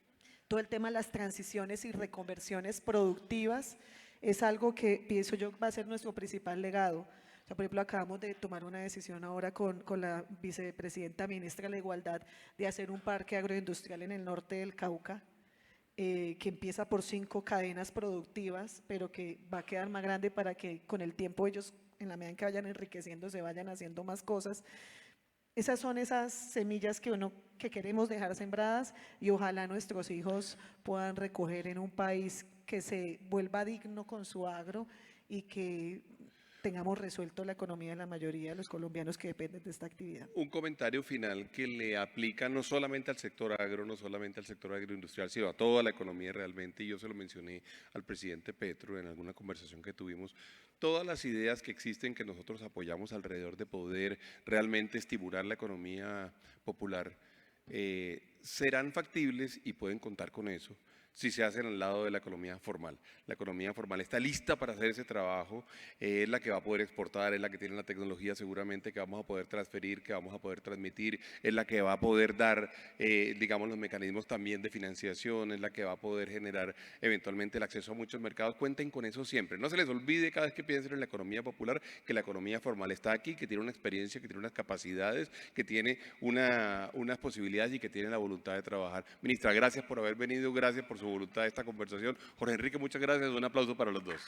Todo el tema de las transiciones y reconversiones productivas es algo que pienso yo va a ser nuestro principal legado. O sea, por ejemplo, acabamos de tomar una decisión ahora con la vicepresidenta ministra de la Igualdad de hacer un parque agroindustrial en el norte del Cauca, que empieza por 5 cadenas productivas, pero que va a quedar más grande para que con el tiempo ellos, en la medida en que vayan enriqueciendo, se vayan haciendo más cosas. Esas son esas semillas que queremos dejar sembradas, y ojalá nuestros hijos puedan recoger en un país que se vuelva digno con su agro y que tengamos resuelto la economía de la mayoría de los colombianos que dependen de esta actividad. Un comentario final que le aplica no solamente al sector agro, no solamente al sector agroindustrial, sino a toda la economía realmente, y yo se lo mencioné al presidente Petro en alguna conversación que tuvimos. Todas las ideas que existen que nosotros apoyamos alrededor de poder realmente estimular la economía popular serán factibles y pueden contar con eso si se hacen al lado de la economía formal. La economía formal está lista para hacer ese trabajo, es la que va a poder exportar, es la que tiene la tecnología seguramente que vamos a poder transferir, que vamos a poder transmitir, es la que va a poder dar, digamos, los mecanismos también de financiación, es la que va a poder generar eventualmente el acceso a muchos mercados. Cuenten con eso siempre. No se les olvide cada vez que piensen en la economía popular que la economía formal está aquí, que tiene una experiencia, que tiene unas capacidades, que tiene unas posibilidades y que tiene la voluntad de trabajar. Ministra, gracias por haber venido, gracias por su voluntad de esta conversación. Jorge Enrique, muchas gracias. Un aplauso para los dos.